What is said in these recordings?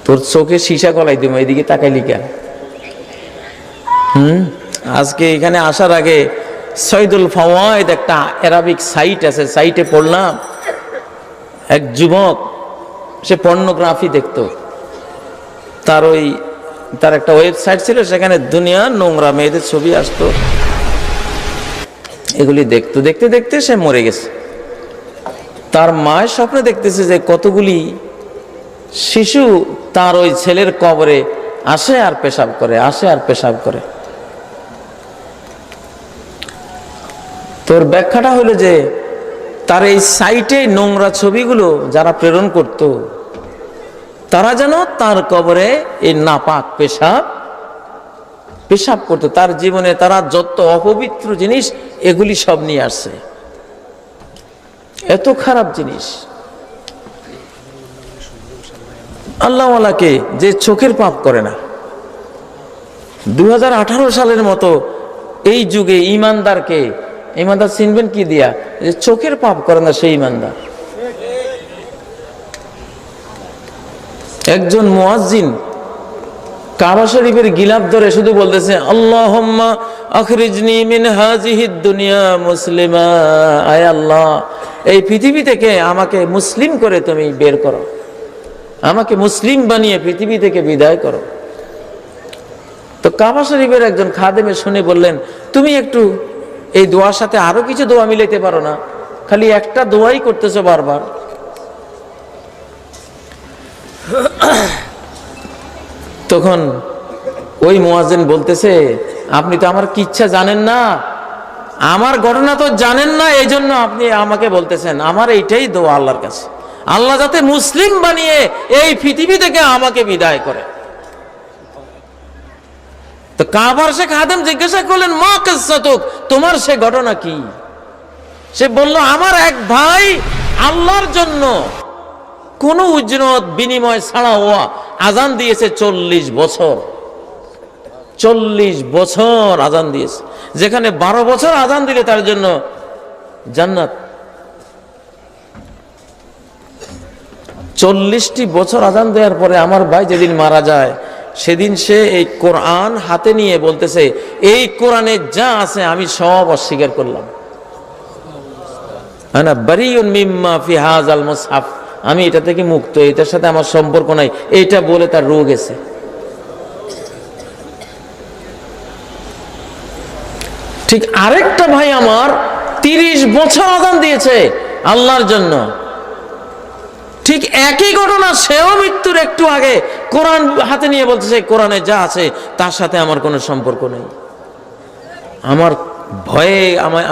তোর চোখে সীসা গলাই দিব, এদিকে তাকাইলি কেন? আজকে এখানে আসার আগে সৈদুল ফাওয়ায়েদ একটা অ্যারাবিক সাইট আছে, সাইটে পড়লাম এক যুবক, সে পর্নোগ্রাফি দেখতো। তার একটা ওয়েবসাইট ছিল, সেখানে দুনিয়ার নোংরা মেয়েদের ছবি আসতো, এগুলি দেখতে দেখতে দেখতে সে মরে গেছে। তার মায়ের স্বপ্নে দেখতেছে যে কতগুলি শিশু তার ওই ছেলের কবরে আসে আর পেশাব করে, আসে আর পেশাব করে। তোর ব্যাখ্যাটা হলো যে তার এই সাইটে নোংরা ছবিগুলো যারা প্রেরণ করত, তারা যেন তার কবরে এই নাপাক পেশাব করতো। তার জীবনে তারা যত অপবিত্র জিনিস এগুলি সব নিয়ে আসছে। এত খারাপ জিনিস। আল্লাহওয়ালাকে যে চোখের পাপ করে না, 2018 সালের মতো এই যুগে ইমানদার চিনবেন কি দিয়া? যে চোখের পাপ করে না সেই ইমানদার। একজন মুয়াজ্জিন কাবা শরীফের গিলাফ ধরে শুধু বলতেছে, আল্লাহুম্মা আখরিজনি মিন হাযিহিদ দুনিয়া মুসলিমা, আয় আল্লাহ এই পৃথিবী থেকে আমাকে মুসলিম করে তুমি বের করো, আমাকে মুসলিম বানিয়ে পৃথিবী থেকে বিদায় করো। তো কাবা শরীফের একজন খাদেমে শুনে বললেন, তুমি একটু এই দোয়ার সাথে আরো কিছু দোয়া মিলাইতে পারো না? খালি একটা দোয়াই করতেছো বারবার। তখন ওই মুয়াজ্জিন বলতেছে, আপনি তো আমার কিচ্ছা জানেন না, আমার ঘটনা তো জানেন না, এই জন্য আপনি আমাকে বলতেছেন। আমার এইটাই দোয়া আল্লাহর কাছে, আল্লাহ যাতে মুসলিম বানিয়ে এই পৃথিবী থেকে আমাকে বিদায় করে। তো কাবার সে খাদেম জিজ্ঞাসা করলেন, মা কিসসাতুক, তোমার সে ঘটনা কি? সে বলল, আমার এক ভাই আল্লাহর জন্য কোন উজরত বিনিময় ছাড়া ও আজান দিয়েছে 40 বছর। 40 বছর আজান দিয়েছে, যেখানে 12 বছর আজান দিলে তার জন্য জান্নাত। 40টি বছর আজান দেওয়ার পরে আমার ভাই যেদিন মারা যায়, সেদিন সে এই কোরআন হাতে নিয়ে বলতেছে, এই কোরআনে যা আছে আমি সব অস্বীকার করলাম। আনা বারিউন মিম্মা ফি হাযাল মুসহাফ, আমি এটা থেকে মুক্ত, এটার সাথে আমার সম্পর্ক নাই, এইটা বলে তার রূহ গেছে। ঠিক আরেকটা ভাই আমার 30 বছর আযান দিয়েছে আল্লাহর জন্য, ঠিক একই ঘটনা, সেও মৃত্যুর একটু আগে কোরআন হাতে নিয়ে বলতেছে, কোরআনে যা আছে তার সাথে আমার কোনো সম্পর্ক নেই। আমার ভয়ে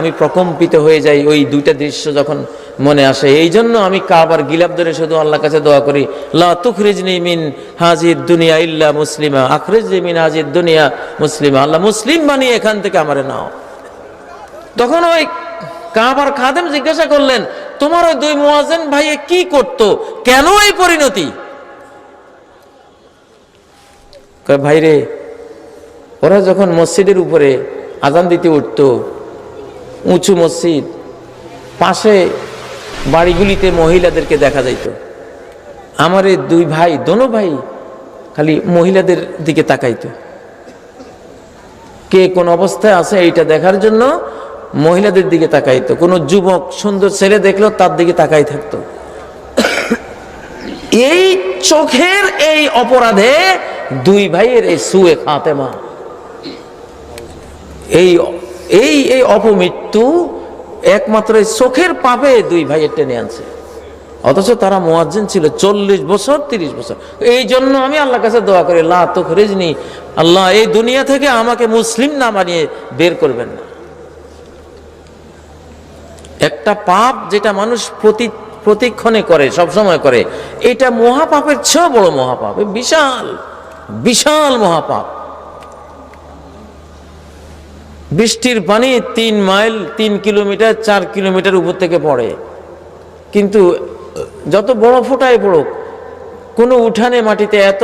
আমি প্রকম্পিত হয়ে যাই ওই দুইটা দৃশ্য যখন মনে আসে। এই জন্য আমি কাবার গিলাফ ধরে শুধু আল্লাহর কাছে দোয়া করি, লা তুখরিজনি মিন হাযিহিদ দুনিয়া ইল্লা মুসলিমা, আখরিজনি মিন হাযিহিদ দুনিয়া মুসলিমা, আল্লাহ মুসলিম বানিয়ে এখান থেকে আমারে নাও। তখন ওই কাবার খাদেম জিজ্ঞাসা করলেন, তোমার ওই দুই মুয়াজ্জিন ভাইয়ে কি করতো, কেন এই পরিণতি? কয়, ভাইরে ওরা যখন মসজিদের উপরে আজান দিতে উঠতো, উঁচু মসজিদ, পাশে বাড়িগুলিতে মহিলাদেরকে দেখা যাইত। আমার এই দুই ভাই, দোনো ভাই খালি মহিলাদের দিকে তাকাইতো, কে কোন অবস্থায় আছে এইটা দেখার জন্য মহিলাদের দিকে তাকাইতো। কোন যুবক সুন্দর ছেলে দেখলো তার দিকে তাকাই থাকতো। এই চোখের এই অপরাধে দুই ভাইয়ের এই সুয়ে খাতেমা, এই অপমৃত্যু একমাত্র চোখের পাপে দুই ভাইয়ের টেনে আনছে। অথচ তারা মুয়াজ্জিন ছিল 40 বছর 30 বছর। এই জন্য আমি আল্লাহর কাছে দোয়া করি, লা তুখরিজনি, আল্লাহ এই দুনিয়া থেকে আমাকে মুসলিম না বানিয়ে বের করবেন না। একটা পাপ যেটা মানুষ প্রতিক্ষণে করে, সবসময় করে, এটা মহাপাপের চেয়েও বড় মহাপাপ, বিশাল বিশাল মহাপাপ। বৃষ্টির পানি 3 মাইল 3 কিলোমিটার 4 কিলোমিটার উপর থেকে পড়ে, কিন্তু যত বড় ফোঁটায় পড়ুক, কোনো উঠানে মাটিতে এত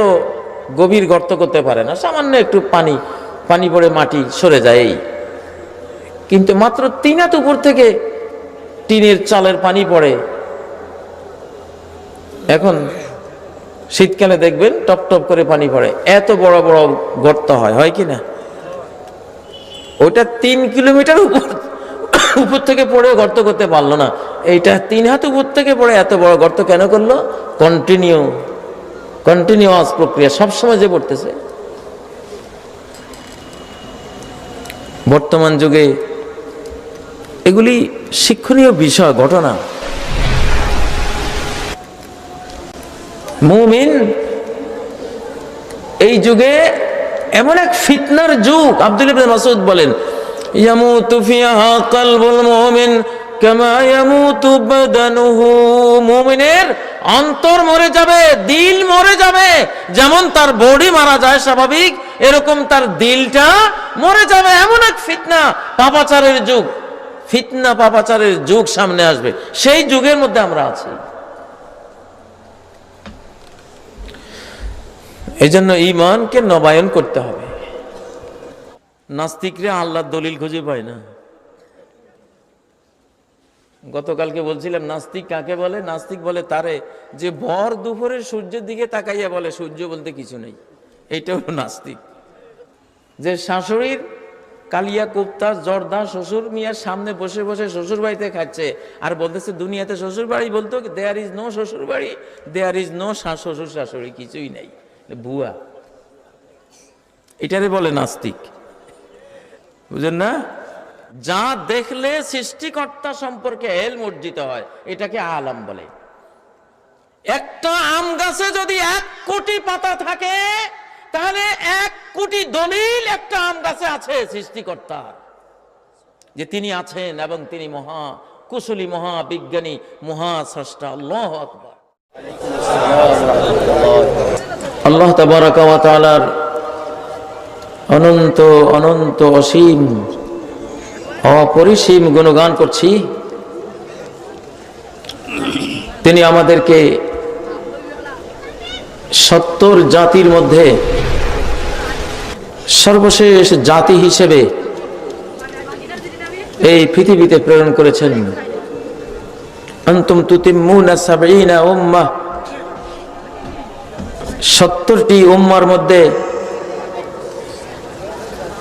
গভীর গর্ত করতে পারে না, সামান্য একটু পানি পড়ে মাটি সরে যায়। কিন্তু মাত্র 3 হাত উপর থেকে টিনের চালের পানি পড়ে। এখন শীতকালে দেখবেন টপ টপ করে পানি পড়ে, এত বড় বড় গর্ত হয়, হয় কি না? ওইটা 3 কিলোমিটার উপর থেকে পড়ে গর্ত করতে পারলো না, এইটা 3 হাত উপর থেকে পড়ে এত বড় গর্ত কেন করলো? কন্টিনিউয়াস প্রক্রিয়া, সবসময় যে পড়তেছে। বর্তমান যুগে এগুলি শিক্ষণীয় বিষয়, ঘটনা। মুমিন এই যুগে এমন এক ফিতনার যুগ। আব্দুল্লাহ ইবনে মাসউদ বলেন, ইয়ামুতু ফিহা কলবুল মুমিন কামা ইয়ামুতু বাদানুহু। মুমিনের অন্তর মরে যাবে, দিল মরে যাবে, যেমন তার বডি মারা যায় স্বাভাবিক, এরকম তার দিলটা মরে যাবে। এমন এক ফিতনা, পাপাচারের যুগ, ফিতনা পাপাচারের যুগ সামনে আসবে, সেই যুগের মধ্যে আমরা আছি। এই জন্য ঈমানকে নবায়ন করতে হবে। নাস্তিকরা আল্লাহর দলিল খুঁজে পায় না। গতকালকে বলছিলাম নাস্তিক কাকে বলে? নাস্তিক বলে তারে যে ভর দুপুরে সূর্যের দিকে তাকাইয়া বলে সূর্য বলতে কিছু নেই, এইটা হলো নাস্তিক। যে শাশুড়ির কালিয়া কোপ্তা জর্দা শ্বশুর মিয়ার সামনে বসে বসে শ্বশুর বাড়িতে খাচ্ছে, আর বলতেছে দুনিয়াতে শ্বশুর বাড়ি বলতো দেয়ার ইজ নো শ্বশুর বাড়ি, দেয়ার ইজ নো শ্বশুর শাশুড়ি, কিছুই নাই, ভুয়া। এটারে বলে নাস্তিক, বুঝেন না? যা দেখলে সৃষ্টিকর্তা সম্পর্কে ইলম অর্জিত হয় এটাকে আলাম বলে। একটা আম গাছে যদি 1 কোটি পাতা থাকে, তাহলে 1 কোটি দলিল একটা আম গাছে আছে সৃষ্টিকর্তার, যে তিনি আছেন এবং তিনি মহা কুশলী, মহা বিজ্ঞানী, মহা স্রষ্টা। আল্লাহু আকবার। আল্লাহ তাবারাকা ওয়া তাআলার অনন্ত অনন্ত অসীম অপরিসীম গুণগান করছি। তিনি আমাদেরকে 70 জাতির মধ্যে সর্বশেষ জাতি হিসেবে এই পৃথিবীতে প্রেরণ করেছেন। আনতুম তুতিম্মুনা 70 উম্মাহ, 70টি উম্মার মধ্যে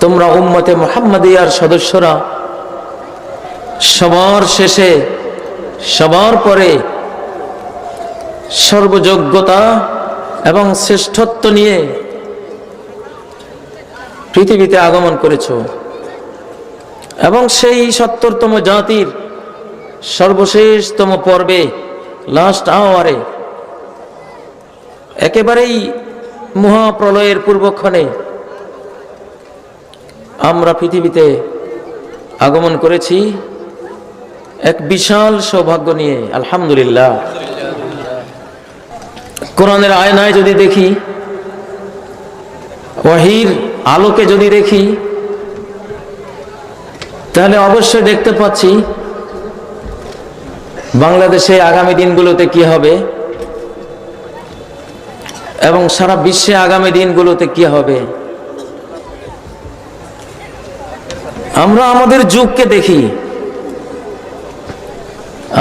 তোমরা উম্মতে মুহাম্মাদিয়ার সদস্যরা সবার শেষে, সবার পরে সর্বযোগ্যতা এবং শ্রেষ্ঠত্ব নিয়ে পৃথিবীতে আগমন করেছ, এবং সেই 70তম জাতির সর্বশেষতম পর্বে, লাস্ট আওয়ারে, একেবারেই মহাপ্রলয়ের পূর্বক্ষণে আমরা পৃথিবীতে আগমন করেছি এক বিশাল সৌভাগ্য নিয়ে। আলহামদুলিল্লাহ। কোরআনের আয়নায় যদি দেখি, ওয়াহির আলোকে যদি দেখি, তাহলে অবশ্যই দেখতে পাচ্ছি বাংলাদেশে আগামী দিনগুলোতে কি হবে এবং সারা বিশ্বে আগামী দিনগুলোতে কি হবে। আমরা আমাদের যুগকে দেখি,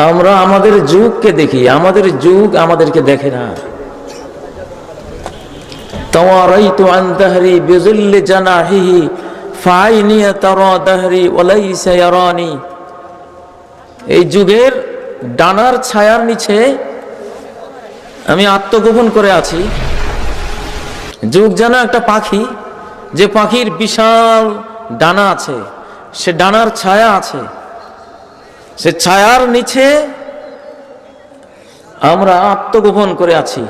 আমরা আমাদের যুগকে দেখি, আমাদের যুগ আমাদেরকে দেখে না। তাওয়ারাইতু আন দাহরি বিযিল্লি জানাহিহি ফাআইনি তারা দাহরি ওয়ালাইসা ইয়ারানি। এই যুগের ডানার ছায়ার নিচে আমি আত্মগোপন করে আছি। যুগ যেন একটা পাখি, যে পাখির বিশাল ডানা আছে, সে ডানার ছায়া আছে, সে ছায়ার নিচে আমরা আত্মগোপন করে আছি।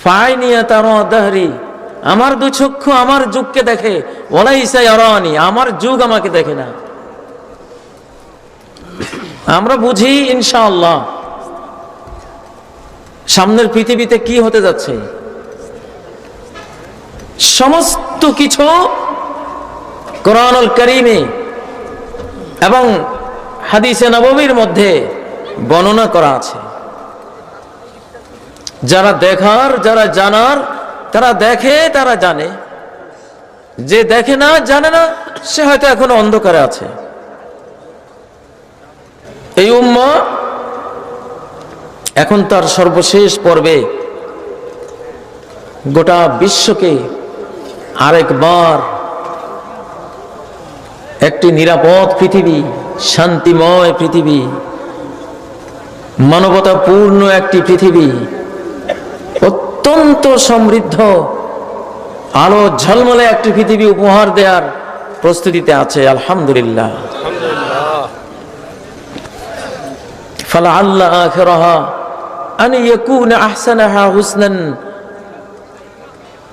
ফাইনিয়া তারা দাহরি, আমার 2 চক্ষু আমার যুগকে দেখে, ওয়ালাইসা ইয়ারানি, আমার যুগ আমাকে দেখে না। আমরা বুঝি ইনশাআল্লাহ সামনের পৃথিবীতে কি হতে যাচ্ছে। সমস্ত কিছু কোরআনুল কারীমে এবং হাদিসে নববীর মধ্যে বর্ণনা করা আছে। যারা দেখার, যারা জানার, তারা দেখে, তারা জানে। যে দেখে না, জানে না, সে হয়তো এখনো অন্ধকারে আছে। এই উম্মাহ এখন তার সর্বশেষ পর্বে গোটা বিশ্বকে আরেকবার একটি নিরাপদ পৃথিবী, শান্তিময় পৃথিবী, মানবতাপূর্ণ একটি পৃথিবী, অত্যন্ত সমৃদ্ধ আলো ঝলমলে একটি পৃথিবী উপহার দেওয়ার প্রস্তুতিতে আছে। আলহামদুলিল্লাহ। ফালাআল্লা আখিরাহা আন ইয়াকুনা আহসানাহা হুসনান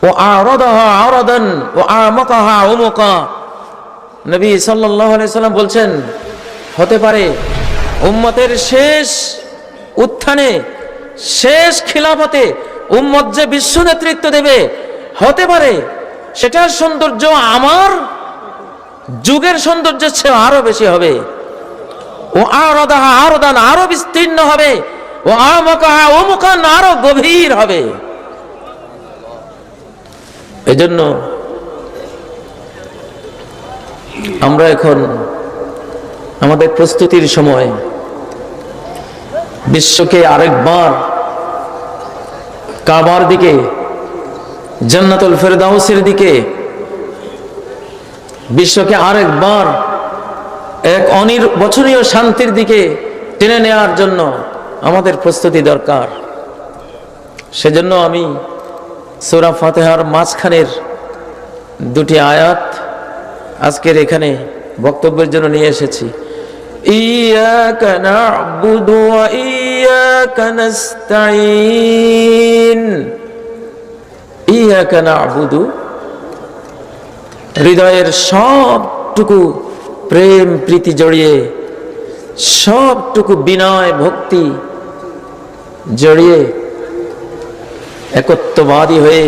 ওয়া আরাদাহা আরাদান ওয়া আমাকাহা উমুকা। নবী সাল্লাল্লাহু আলাইহি সাল্লাম বলছেন, হতে পারে উম্মতের শেষ উত্থানে, শেষ খিলাফতে উম্মত যে বিশ্ব নেতৃত্ব দেবে, হতে পারে সেটার সৌন্দর্য আমার যুগের সৌন্দর্যের চেয়ে আরো বেশি হবে। ও আরাদাহা আরাদান, আরো বিস্তীর্ণ হবে। ও আমাকাহা উমুকান, আরো গভীর হবে। এজন্য আমরা এখন আমাদের প্রস্তুতির সময় বিশ্বকে আরেকবার কাবার দিকে, জান্নাতুল ফেরদাউসের দিকে, বিশ্বকে আরেকবার এক অনির্বচনীয় শান্তির দিকে টেনে নেওয়ার জন্য আমাদের প্রস্তুতি দরকার। সেজন্য আমি সূরা ফাতিহার মাঝখানের দুটি আয়াত আজকের এখানে বক্তব্যের জন্য নিয়ে এসেছি। ইয়াকা না'বুদু ওয়া ইয়াকা নাস্তাঈন। ইয়াকা না'বুদু, হৃদয়ের সবটুকু প্রেম প্রীতি জড়িয়ে, সবটুকু বিনয় ভক্তি জড়িয়ে, একত্ববাদী হয়ে,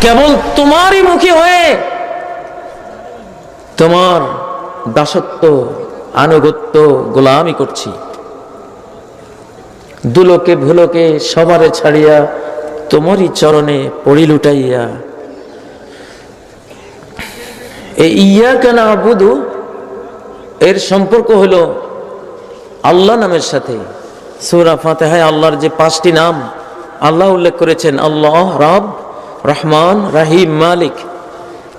কেবল তোমারই মুখী হয়ে তোমার দাসত্ব, আনুগত্য, গোলামি করছি। দুলোকে ভুলোকে সবারে ছাড়িয়া তোমারই চরণে পড়ি লুটাইয়া। এই ইয়াকা না'বুদু এর সম্পর্ক হলো আল্লাহ নামের সাথে। সূরা ফাতিহায় আল্লাহর যে 5টি নাম আল্লাহ উল্লেখ করেছেন, আল্লাহ, রব, রহমান, রহিম, মালিক,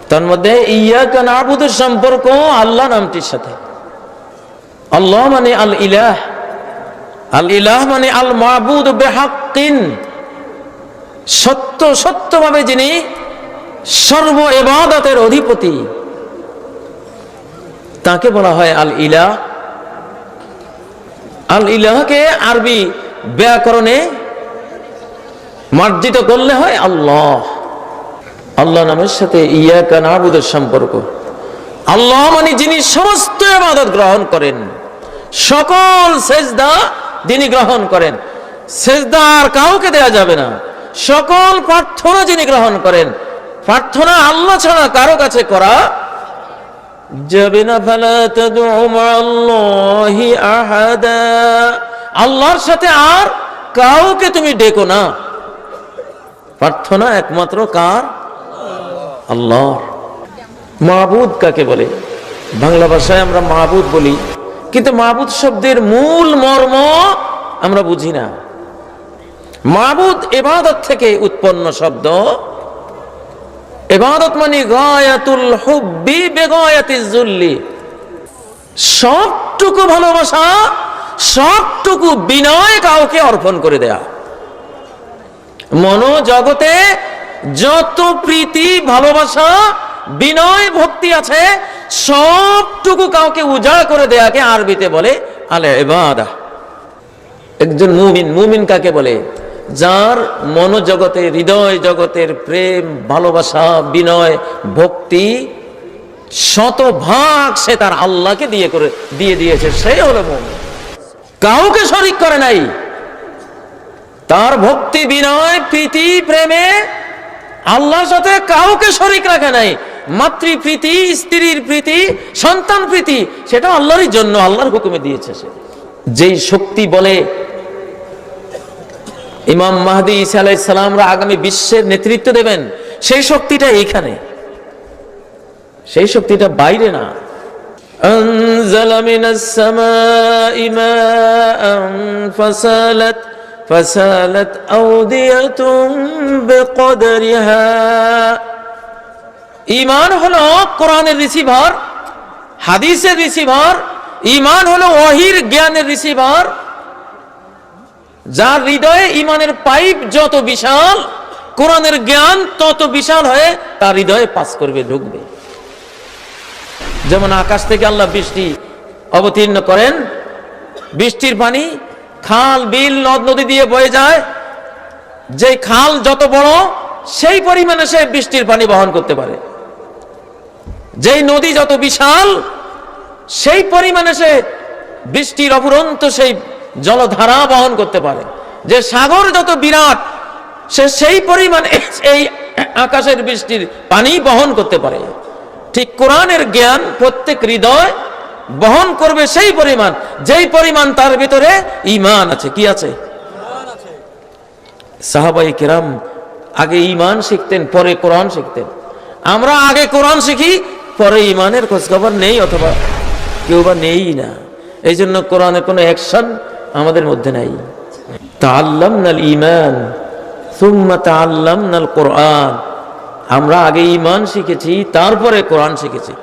তার মধ্যে ইয়াকা না'বুদুর সম্পর্ক আল্লাহ নামটির সাথে। আল্লাহ মানে আল ইলাহ, আল ইলাহ মানে আল মাবুদ বিহাক্কিন, সত্য সত্যভাবে যিনি সর্ব ইবাদতের অধিপতি, তাকে বলা হয় আল ইলাহ। আল ইলাহকে আরবি ব্যাকরণে মার্জিত করলে হয় আল্লাহ। আল্লাহ নামের সাথে ইয়াকা না'বুদের সম্পর্ক। আল্লাহ মানে যিনি সমস্ত ইবাদত গ্রহণ করেন, সকল সেজদা যিনি গ্রহণ করেন, সেজদা আর কাউকে দেয়া যাবে না। সকল প্রার্থনা যিনি গ্রহণ করেন, প্রার্থনা আল্লাহ ছাড়া কারো কাছে করা যাবে না। ফালা তাদউ মা'আল্লাহি আহাদা, আল্লাহর সাথে আর কাউকে তুমি ডেকো না। প্রার্থনা একমাত্র কার? আল্লাহর। মাবুদ কাকে বলে? বাংলা ভাষায় আমরা মাবুদ বলি, কিন্তু মাবুদ শব্দের মূল মর্ম আমরা বুঝি না। মাবুদ ইবাদত থেকে উৎপন্ন শব্দ। ইবাদত মানে গায়াতুল হুব্বি বিগায়াতিজ যুল্লি, সবটুকু ভালোবাসা, সবটুকু বিনয় কাউকে অর্পণ করে দেয়া। মনোজগতে যত প্রীতি, ভালোবাসা, বিনয়, ভক্তি আছে, সবটুকু কাউকে উজাড় করে দেয়াকে আরবিতে বলে আল ইবাদাহ। একজন মুমিন, মুমিন কাকে বলে? যার মনোজগতে, হৃদয় জগতের প্রেম, ভালোবাসা, বিনয়, ভক্তি শতভাগ সে তার আল্লাহকে দিয়ে দিয়েছে, সে হলো মুমিন। কাউকে শরীক করে নাই। তার ভক্তি, বিনয়, প্রীতি, প্রেমে আল্লাহর সাথে কাউকে শরীক রাখে নাই। মাতৃপ্রীতি, স্ত্রীর প্রীতি, সন্তান প্রীতি, সেটা আল্লাহরই জন্য, আল্লাহর হুকুমে দিয়েছে সে। যেই শক্তি বলে ইমাম মাহদী ঈসা আলাইহিস সালামরা আগামী বিশ্বের নেতৃত্ব দেবেন, সেই শক্তিটা এইখানে, সেই শক্তিটা বাইরে না। আনজালা মিনাস সামাই মাআন ফাসালাত فسالت أودية بقدرها। ঈমান হলো কোরআনের রিসিভার, হাদিসের রিসিভার। ঈমান হলো ওহীর জ্ঞানের রিসিভার। যার হৃদয়ে ঈমানের পাইপ যত বিশাল, কোরআনের জ্ঞান তত বিশাল হয়ে তার হৃদয়ে পাস করবে, ঢুকবে। যেমন আকাশ থেকে আল্লাহ বৃষ্টি অবতীর্ণ করেন, বৃষ্টির পানি খাল বিল নদ নদী দিয়ে বয়ে যায়। যে খাল যত বড় সেই পরিমাণে সে বৃষ্টির পানি বহন করতে পারে। যেই নদী যত বিশাল সেই পরিমাণে সে বৃষ্টির অফুরন্ত সেই জলধারা বহন করতে পারে। যে সাগর যত বিরাট সে সেই পরিমাণে এই আকাশের বৃষ্টির পানি বহন করতে পারে। ঠিক কোরআনের জ্ঞান প্রত্যেক হৃদয় বহন করবে সেই পরিমাণ, যেই পরিমাণ তার ভিতরে ঈমান আছে। কি আছে? সাহাবায়ে কেরাম আগে ঈমান শিখতেন, পরে কোরআন শিখতেন। আমরা আগে কোরআন শিখি, পরে ঈমানের খোঁজখবর নেই, অথবা কেউ বা নেই না। এই জন্য কোরআনের কোনো অ্যাকশন আমাদের মধ্যে নাই। তাআল্লামনাল ঈমান সুম্মা তাআল্লামনাল কোরআন। আমরা আগে ঈমান শিখেছি, তারপরে কোরআন শিখেছি।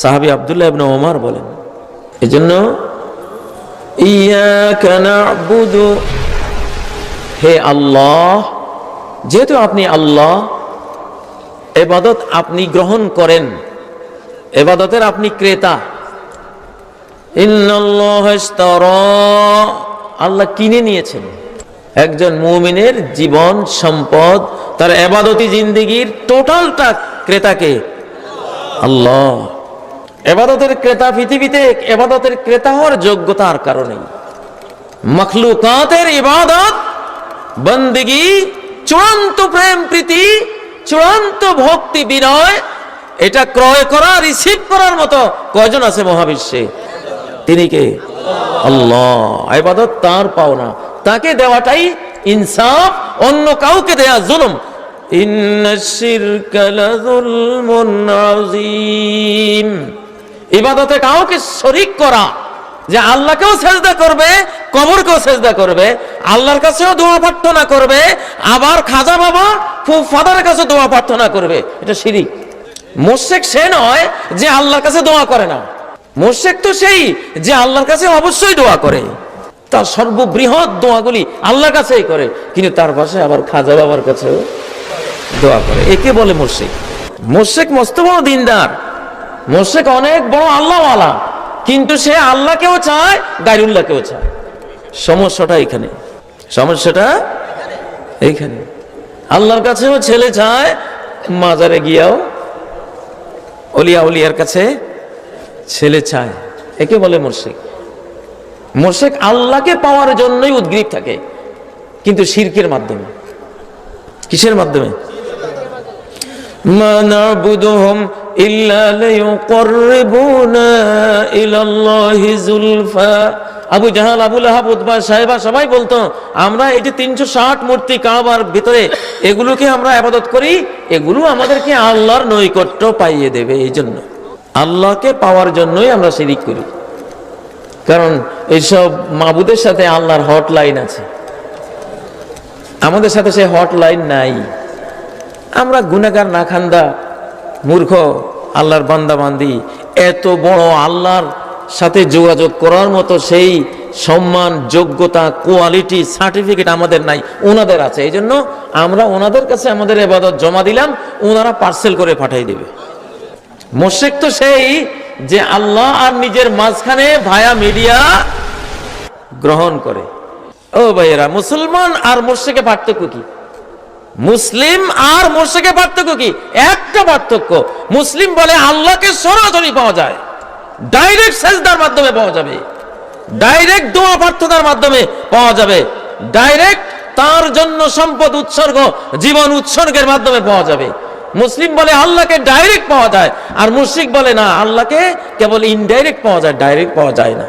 সাহাবী আব্দুল্লাহ ইবনে ওমর বলেন, এজন্য ইয়াকা না'বুদু, হে আল্লাহ, যেহেতু আপনি আল্লাহ, ইবাদত আপনি গ্রহণ করেন, ইবাদতের আপনি ক্রেতা। ইন্নাল্লাহা ইশতারা, আল্লাহ কিনে নিয়েছেন একজন মুমিনের জীবন সম্পদ, তার ইবাদতি জিন্দেগির টোটালটা ক্রেতাকে আল্লাহ। ইবাদতের ক্রেতা পৃথিবীতে ইবাদতের ক্রেতা হওয়ার যোগ্যতার কারণে মখলুকাতের ইবাদত বন্দেগী, চূড়ান্ত প্রেম প্রীতি, চূড়ান্ত ভক্তি বিনয়, এটা ক্রয় করা, রিসিভ করার মতো কয়জন আছে মহাবিশ্বে? তিনি কে? আল্লাহ। ইবাদত তার পাওনা, তাকে দেওয়াটাই ইনসাফ, অন্য কাউকে দেয়া জুলুম। ইন্নাশ শিরকা লাযুলমুন আযীম। ইবাদতে কাউকে শরীক করা, যে আল্লাহকেও সেজদা করবে, কবরকেও সেজদা করবে, আল্লাহর কাছেও দোয়া প্রার্থনা করবে, আবার খাজা বাবা ফাদারের কাছে দোয়া প্রার্থনা করবে, এটা শিরিক। মুশরিক সে নয় যে আল্লাহর কাছে দোয়া করে না, মুশরিক তো সেই যে আল্লাহর কাছে অবশ্যই দোয়া করে, তার সর্ববৃহৎ দোয়াগুলি আল্লাহর কাছেই করে, কিন্তু তার পাশে আবার খাজা বাবার কাছেও দোয়া করে। একে বলে মুশরিক। মুশরিক মস্ত বড় দিনদার, মুশরিক অনেক বড় আল্লাহওয়ালা, কিন্তু সে আল্লাহকেও চায়, গায়রুল্লাহকেও চায়। সমস্যাটা এখানে, সমস্যাটা এইখানে। আল্লাহর কাছেও ছেলে চায়, মাজারে গিয়াও ওলিয়া উলিয়ার কাছে ছেলে চায়। একে বলে মুশরিক। মুশরিক আল্লাহকে পাওয়ার জন্যই উদ্গ্রীব থাকে, কিন্তু শিরকের মাধ্যমে। কিসের মাধ্যমে? মা না'বুদুহুম ইল্লা লিয়ুকাররিবুনা ইলাল্লাহি যুলফা। আবু জাহাল, আবু লাহাব, উতবা, সাহেবা সবাই বলতো, আমরা এই যে 360 মূর্তি কাবার ভিতরে, এগুলোকে আমরা ইবাদত করি, এগুলো আমাদেরকে আল্লাহর নৈকট্য পাইয়ে দেবে। এই জন্য আল্লাহকে পাওয়ার জন্যই আমরা শিরিক করি। কারণ এইসব মাবুদের সাথে আল্লাহর হটলাইন আছে, আমাদের সাথে সে হটলাইন নাই। আমরা গুনাহগার, নাখান্দা, মূর্খ আল্লাহর বান্দা বান্দি, এত বড় আল্লাহর সাথে যোগাযোগ করার মতো সেই সম্মান, যোগ্যতা, কোয়ালিটি, সার্টিফিকেট আমাদের নাই, ওনাদের আছে। এই জন্য আমরা ওনাদের কাছে আমাদের ইবাদত জমা দিলাম, ওনারা পার্সেল করে পাঠিয়ে দিবে। মুশরিক তো সেই যে আল্লাহ আর নিজের মাঝখানে ভায়া মিডিয়া গ্রহণ করে। ও ভাইয়েরা, মুসলমান আর মুশরিকের পার্থক্য কি? মুসলিম আর মুশরিকের পার্থক্য কি? একটা পার্থক্য, মুসলিম বলে আল্লাহকে সরাসরি পাওয়া যায়, ডাইরেক্ট সেজদার মাধ্যমে পাওয়া যাবে, ডাইরেক্ট দোয়া প্রার্থনার মাধ্যমে পাওয়া যাবে, ডাইরেক্ট তার জন্য সম্পদ উৎসর্গ, জীবন উৎসর্গের মাধ্যমে পাওয়া যাবে। মুসলিম বলে আল্লাহকে ডাইরেক্ট পাওয়া যায়, আর মুশরিক বলে না, আল্লাহকে কেবল ইনডাইরেক্ট পাওয়া যায়, ডাইরেক্ট পাওয়া যায় না।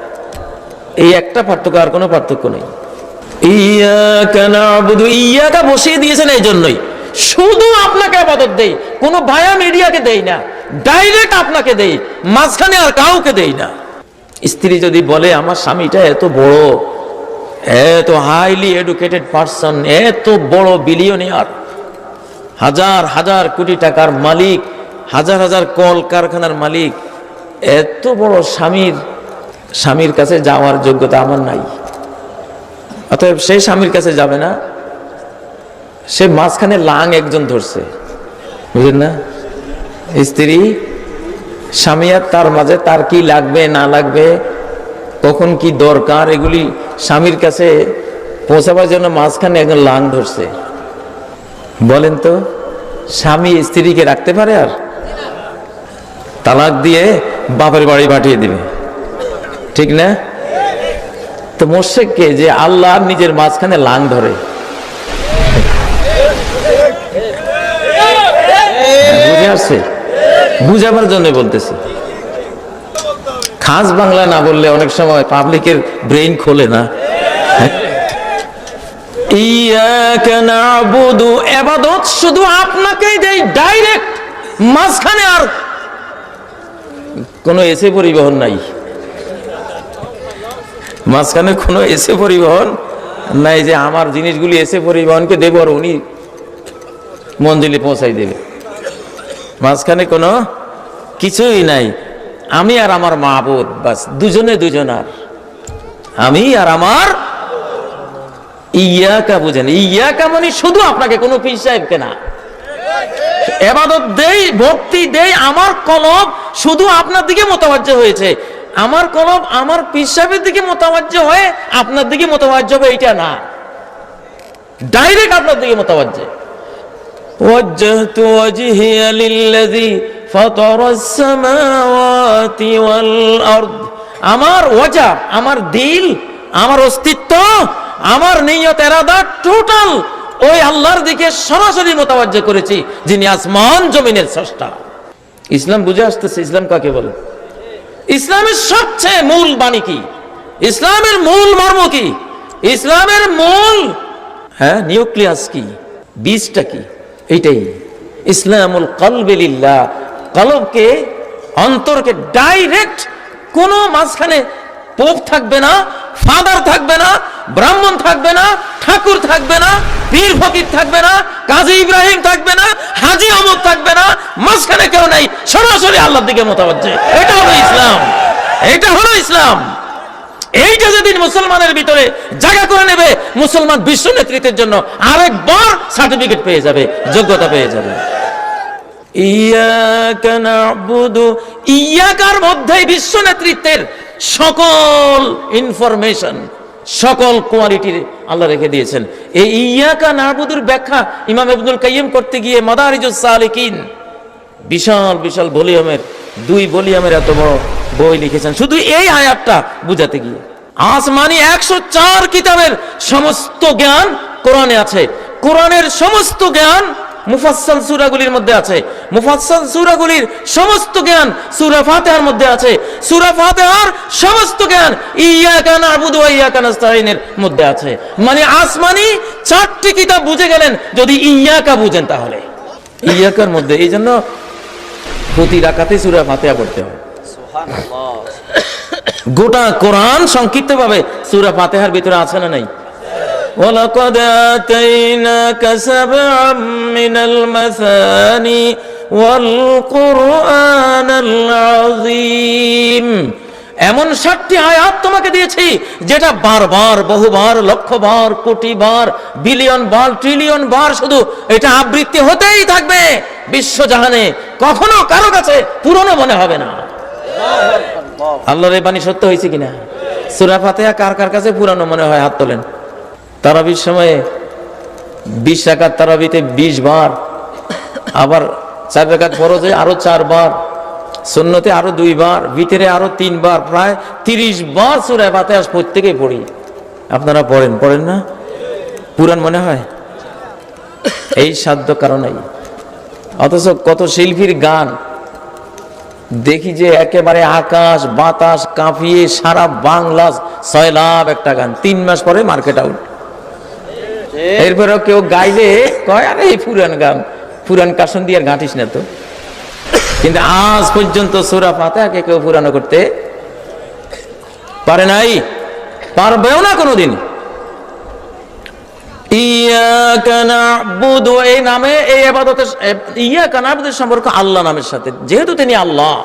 এই একটা পার্থক্য, আর কোনো পার্থক্য নেই। ইয়াকা না'বুদু, ইয়াকা বসিয়ে দিয়েছেন এই জন্যই, শুধু আপনাকে ইবাদত দেই, কোনো ভায়া মিডিয়াকে দেই না, ডাইরেক্ট আপনাকে দেই, মাঝখানে আর কাউকে দেই না। স্ত্রী যদি বলে আমার স্বামীটা এত বড়, এত হাইলি এডুকেটেড পারসন, এত বড় বিলিয়নিয়ার, হাজার হাজার কোটি টাকার মালিক, হাজার হাজার কল কারখানার মালিক, এত বড় স্বামীর কাছে যাওয়ার যোগ্যতা আমার নাই। অতএব সে স্বামীর কাছে যাবে না, সে মাঝখানে লাং একজন ধরছে, বুঝলেন না? স্ত্রী স্বামী আর তার মাঝে তার কি লাগবে না লাগবে, কখন কি দরকার, এগুলি স্বামীর কাছে পৌঁছাবার জন্য মাঝখানে একজন লাং ধরছে। বলেন তো, স্বামী স্ত্রীকে রাখতে পারে? আর তালাক দিয়ে বাপের বাড়ি পাঠিয়ে দিবে, ঠিক না? তো মোশেক কে যে আল্লাহ নিজের মাঝখানে লাং ধরে? বুঝে আসছে? বুঝাবার জন্য বলতেছি, খাস বাংলা না বললে অনেক সময় পাবলিকের ব্রেইন খোলে না। ইয়াকা না'বুদু, ইবাদত শুধু আপনাকেই দেই ডাইরেক্ট, মাঝখানে আর কোনো এসে পরিবহন নাই, মাঝখানে কোনো এসে পরিবহন নাই যে আমার জিনিসগুলি এসে পরিবহনকে দেব আর উনি মঞ্জিলে পৌঁছাই দেবে। মাঝখানে কোনো কিছুই নাই, আমি আর আমার মাবুদ, বাস দুজনে দুজনার, আমি আর আমার। ইয়াকা বুঝেন, ইয়াকা মানে শুধু আপনাকে, কোনো পীর সাহেবকে না। ইবাদত দেই, ভক্তি দেই, আমার কলব শুধু আপনার দিকে মোতাবাজ্জ হয়েছে, আমার কলব আমার পীর সাহেবের দিকে মোতাবাজ্জ হয়ে আপনার দিকে মোতাবাজ্জ হবে, এইটা না, ডাইরেক্ট আপনার দিকে মোতাবাজ্জ। ওয়াজ্জাহতু ওয়াজহিয়া লিল্লাযী ফাতারাস সামাওয়াতি ওয়াল আরদ, আমার ওয়াজহ, আমার দিল, আমার অস্তিত্ব, আমার নিয়ত ইরাদা টোটাল ওই আল্লাহর দিকে সরাসরি মোতাবাজ্জ করেছি, যিনি আসমান জমিনের স্রষ্টা। ইসলাম বুঝে আসতেছে? ইসলাম কাকে বলে? ইসলামের সবচেয়ে মূল বাণী কি? ইসলামের মূল মর্ম কি? ইসলামের মূল নিউক্লিয়াস কি, বীজটা কি? এইটাই ইসলামুল কলবি লিল্লাহ, কলবকে, অন্তরকে ডাইরেক্ট, কোনো মাঝখানে পোপ থাকবে না, ফাদার থাকবে না, ব্রাহ্মণ থাকবে না, ঠাকুর থাকবে না, পীর ফকির থাকবে না, কাজী ইব্রাহিম থাকবে না, হাজী অমুক থাকবে না, মাঝখানে কেউ নাই, সরাসরি আল্লাহর দিকে মোতাবাজ্জ। এটা হলো ইসলাম, এটা হলো ইসলাম। এইটা যেদিন মুসলমানের ভিতরে জায়গা করে নেবে, মুসলমান বিশ্ব নেতৃত্বের জন্য আরেকবার সার্টিফিকেট পেয়ে যাবে, যোগ্যতা পেয়ে যাবে। ইয়াকা না'বুদু, ইয়াকার মধ্যে বিশ্ব নেতৃত্বের সকল ইনফরমেশন, সকল কোয়ালিটির আল্লাহ রেখে দিয়েছেন। এই ইয়াকা না'বুদুর ব্যাখ্যা ইমাম ইবনুল কাইয়্যিম করতে গিয়ে মাদারিজুস সালিকিন, বিশাল বিশাল ভলিউমের, 2 ভলিউমের এত বড় বই লিখেছেন শুধু এই আয়াতটা বুঝাতে গিয়ে। আসমানি 104 কিতাবের সমস্ত জ্ঞান কোরআনে আছে, কোরআনের সমস্ত জ্ঞান মুফাসসাল সূরাগুলির মধ্যে আছে, মুফাসসাল সূরাগুলির সমস্ত জ্ঞান সূরা ফাতিহার মধ্যে আছে, সূরা ফাতিহার সমস্ত জ্ঞান ইয়াকা না'বুদু ওয়া ইয়াকা নাস্তাঈনের মধ্যে আছে। মানে আসমানি 4টি কিতাব বুঝে গেলেন যদি ইয়াকা বুঝেন, তাহলে ইয়াকার মধ্যে। এই জন্য প্রতি রাকাতে সূরা ফাতিহা পড়তে হয়। সুবহানাল্লাহ। গোটা কোরআন সংক্ষিপ্তভাবে সূরা ফাতিহার ভিতরে আছে না নাই? ওয়ালাকাদ আতাইনাকা সাবআম মিনাল মাসানি ওয়াল কুরআনাল আযীম, এমন 7টি আয়াত তোমাকে দিয়েছি যেটা বারবার, বহুবার, লক্ষবার, কোটিবার, বিলিয়ন বার, ট্রিলিয়ন বার শুধু এটা আবৃত্তি হতেই থাকবে বিশ্বজাহানে, কখনো কারো কাছে পুরনো মনে হবে না। আল্লাহর এই বাণী সত্য হয়েছে কিনা? সূরা ফাতিহা কার কার কাছে পুরানো মনে হয়? হাত তোলেন। তারাবির সময়ে 20 রাকাত তারাবিতে 20 বার, আবার 4 রাকাত ফরজে আরো 4 বার, সুন্নতে আরো 2 বার, ভিতরে আরো 3 বার, প্রায় 30 বার সূরা ফাতিহা প্রত্যেকেই পড়ি। আপনারা পড়েন না? পুরান মনে হয়? এই সাধ্য কারণেই। অথচ কত শিল্পীর গান দেখি যে একেবারে আকাশ বাতাস কাঁপিয়ে সারা বাংলা 6 লাখ একটা গান, 3 মাস পরে মার্কেট আউট। এরপরেও কেউ গাইলে কয় আরে এই পুরান গান, পুরান কাশন দিয়ে আর ঘাঁটিস না তো। কিন্তু আজ পর্যন্ত সূরা ফাতিহাকে কেউ পুরানো করতে পারে নাই, পারবেও না কোনোদিন। ইয়াকা না'বুদু, এই নামে এই ইবাদতের ইয়াকা না'বুদের সম্পর্ক আল্লাহ নামের সাথে, যেহেতু তিনি আল্লাহ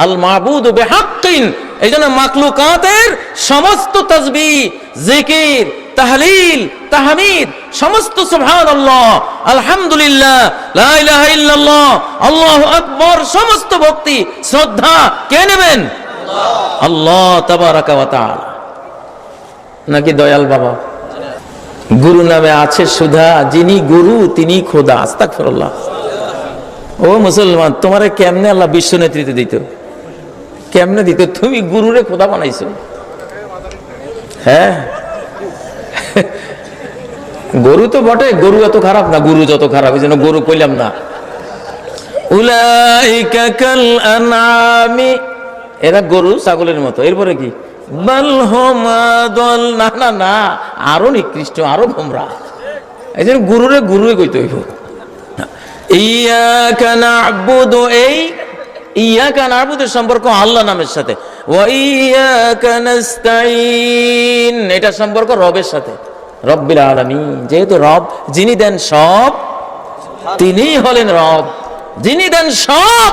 আল মা'বুদু বিহাক্কিন, এইজন্য মাখলুকাতের সমস্ত তাসবিহ, জিকির, তাহলিল, তাহমিদ, সমস্ত সুবহানাল্লাহ, আলহামদুলিল্লাহ, লা ইলাহা ইল্লাল্লাহ, আল্লাহু আকবার, সমস্ত ভক্তি শ্রদ্ধা কে নেবেন? আল্লাহ তাবারাকা ওয়া তাআলা। নাকি দয়াল বাবা? গুরু নামে আছে সুধা, যিনি গুরু তিনি খোদা। আস্তাগফিরুল্লাহ। ও মুসলমান, তোমারে কেমনে আল্লাহ বিশ্ব নেতৃত্ব দিত? কেমনে দিত? তুমি গুরুরে খোদা বানাইছো। হ্যাঁ, গরু তো বটে, গরু এত খারাপ না, গুরু যত খারাপ, এই জন্য গরু কইলাম না। উলাইকা কাল আনআমি, এরা গরু ছাগলের মতো। এরপরে কি? বাল হুম আদল, না না না, আরো নিকৃষ্ট, আরো গোমরা। এই জন্য গুরুরে গুরুই কইতে হইব। ইয়াকা না'বুদু, এই ইয়াকা না'বুদের সম্পর্ক আল্লাহ নামের সাথে। ওয়া ইয়াকা নাস্তাইন, এটা সম্পর্ক রবের সাথে, রব্বিল আলামিন। যেহেতু রব, যিনি দেন সব, তিনিই হলেন রব। যিনি দেন সব,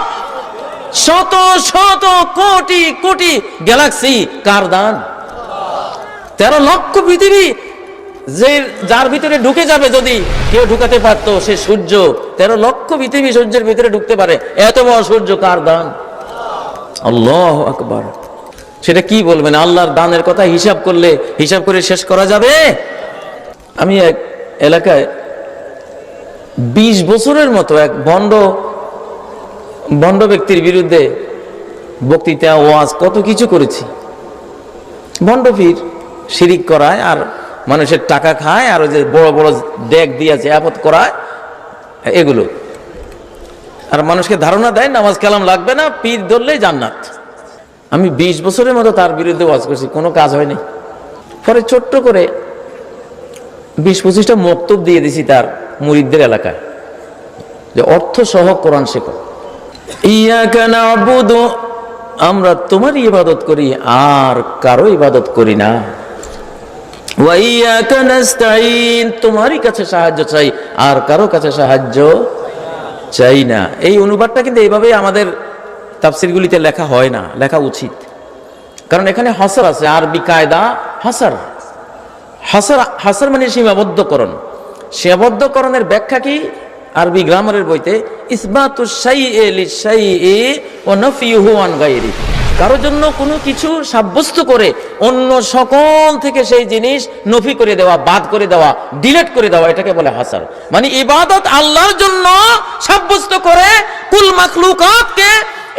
শত শত কোটি কোটি গ্যালাক্সি কার দান? 13 লক্ষ পৃথিবী, যে যার ভিতরে ঢুকে যাবে, যদি কেউ ঢুকাতে পারতো, সে সূর্য। 13 লক্ষ পৃথিবী সূর্যের ভিতরে ঢুকতে পারে, এত বড় সূর্য কার দান? আল্লাহু আকবার। সেটা কি বলবেন? আল্লাহর দানের কথা হিসাব করলে হিসাব করে শেষ করা যাবে? আমি এক এলাকায় 20 বছরের মতো এক ভণ্ড ব্যক্তির বিরুদ্ধে বক্তৃতা, ওয়াজ, কত কিছু করেছি। ভণ্ড পীর, শিরিক করায় আর মানুষের টাকা খায়, আর ওই যে বড় বড় ডেক দিয়ে জিয়ারত করায়, এগুলো। আর মানুষকে ধারণা দেয় নামাজ কালাম লাগবে না, পীর ধরলেই জান্নাত। আমি 20 বছরের মতো তার বিরুদ্ধে ওয়াজ করছি, কোনো কাজ হয়নি। পরে ছোট্ট করে 20-25টা মক্তব দিয়ে দিছি তার মুরিদদের এলাকায়, যে অর্থ সহ কোরআন শেখো। ইয়াকা না'বুদু, আমরা তোমারই ইবাদত করি, আর কারো ইবাদত করি না। ওয়া ইয়াকা নাস্তাইন, তোমারই কাছে সাহায্য চাই, আর কারো কাছে সাহায্য চাই না। এই অনুবাদটা কিন্তু এইভাবেই আমাদের তাফসিরগুলিতে লেখা হয় না, লেখা উচিত। কারণ এখানে হাসর আছে, আরবি কায়দা হাসর। হাসর, হাসর মানে সীমাবদ্ধকরণ। সীমাবদ্ধকরণের ব্যাখ্যা কি? আরবি গ্রামারের বইতে ইসবাতুশ শাইই লিশ-শাইই ওয়া নাফিয়ুহু আন গায়রি, কারোর জন্য কোনো কিছু সাব্যস্ত করে অন্য সকল থেকে সেই জিনিস নফি করে দেওয়া, বাদ করে দেওয়া, ডিলিট করে দেওয়া, এটাকে বলে হাসর। মানে ইবাদত আল্লাহর জন্য সাব্যস্ত করে কুল মাখলুকাতকে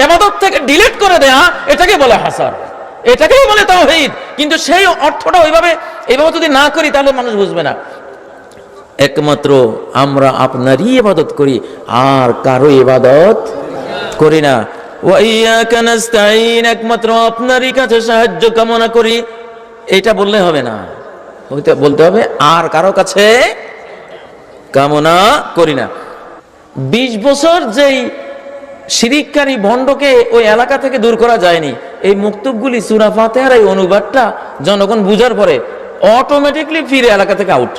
ইবাদত থেকে ডিলিট করে দেয়া, এটাকে বলে হাসর, এটাকেই বলে তাওহীদ। কিন্তু সেই অর্থটা এইভাবে যদি না করি, তাহলে মানুষ বুঝবে না। একমাত্র আমরা আপনারই ইবাদত করি, আর কারো ইবাদত করি না। ওয়া ইয়াকা নাস্তাইন, একমাত্র আপনারই কাছে সাহায্য কামনা করি। এটা বললে হবে না, বলতে হবে আর কারো কাছে কামনা করি না। 20 বছর যেই শিরিককারী ভণ্ডকে ওই এলাকা থেকে দূর করা যায়নি, এই মুক্তবগুলি সূরা ফাতিহার এই অনুবাদটা জনগণ বুঝার পরে অটোমেটিকলি ফিরে এলাকা থেকে আউট।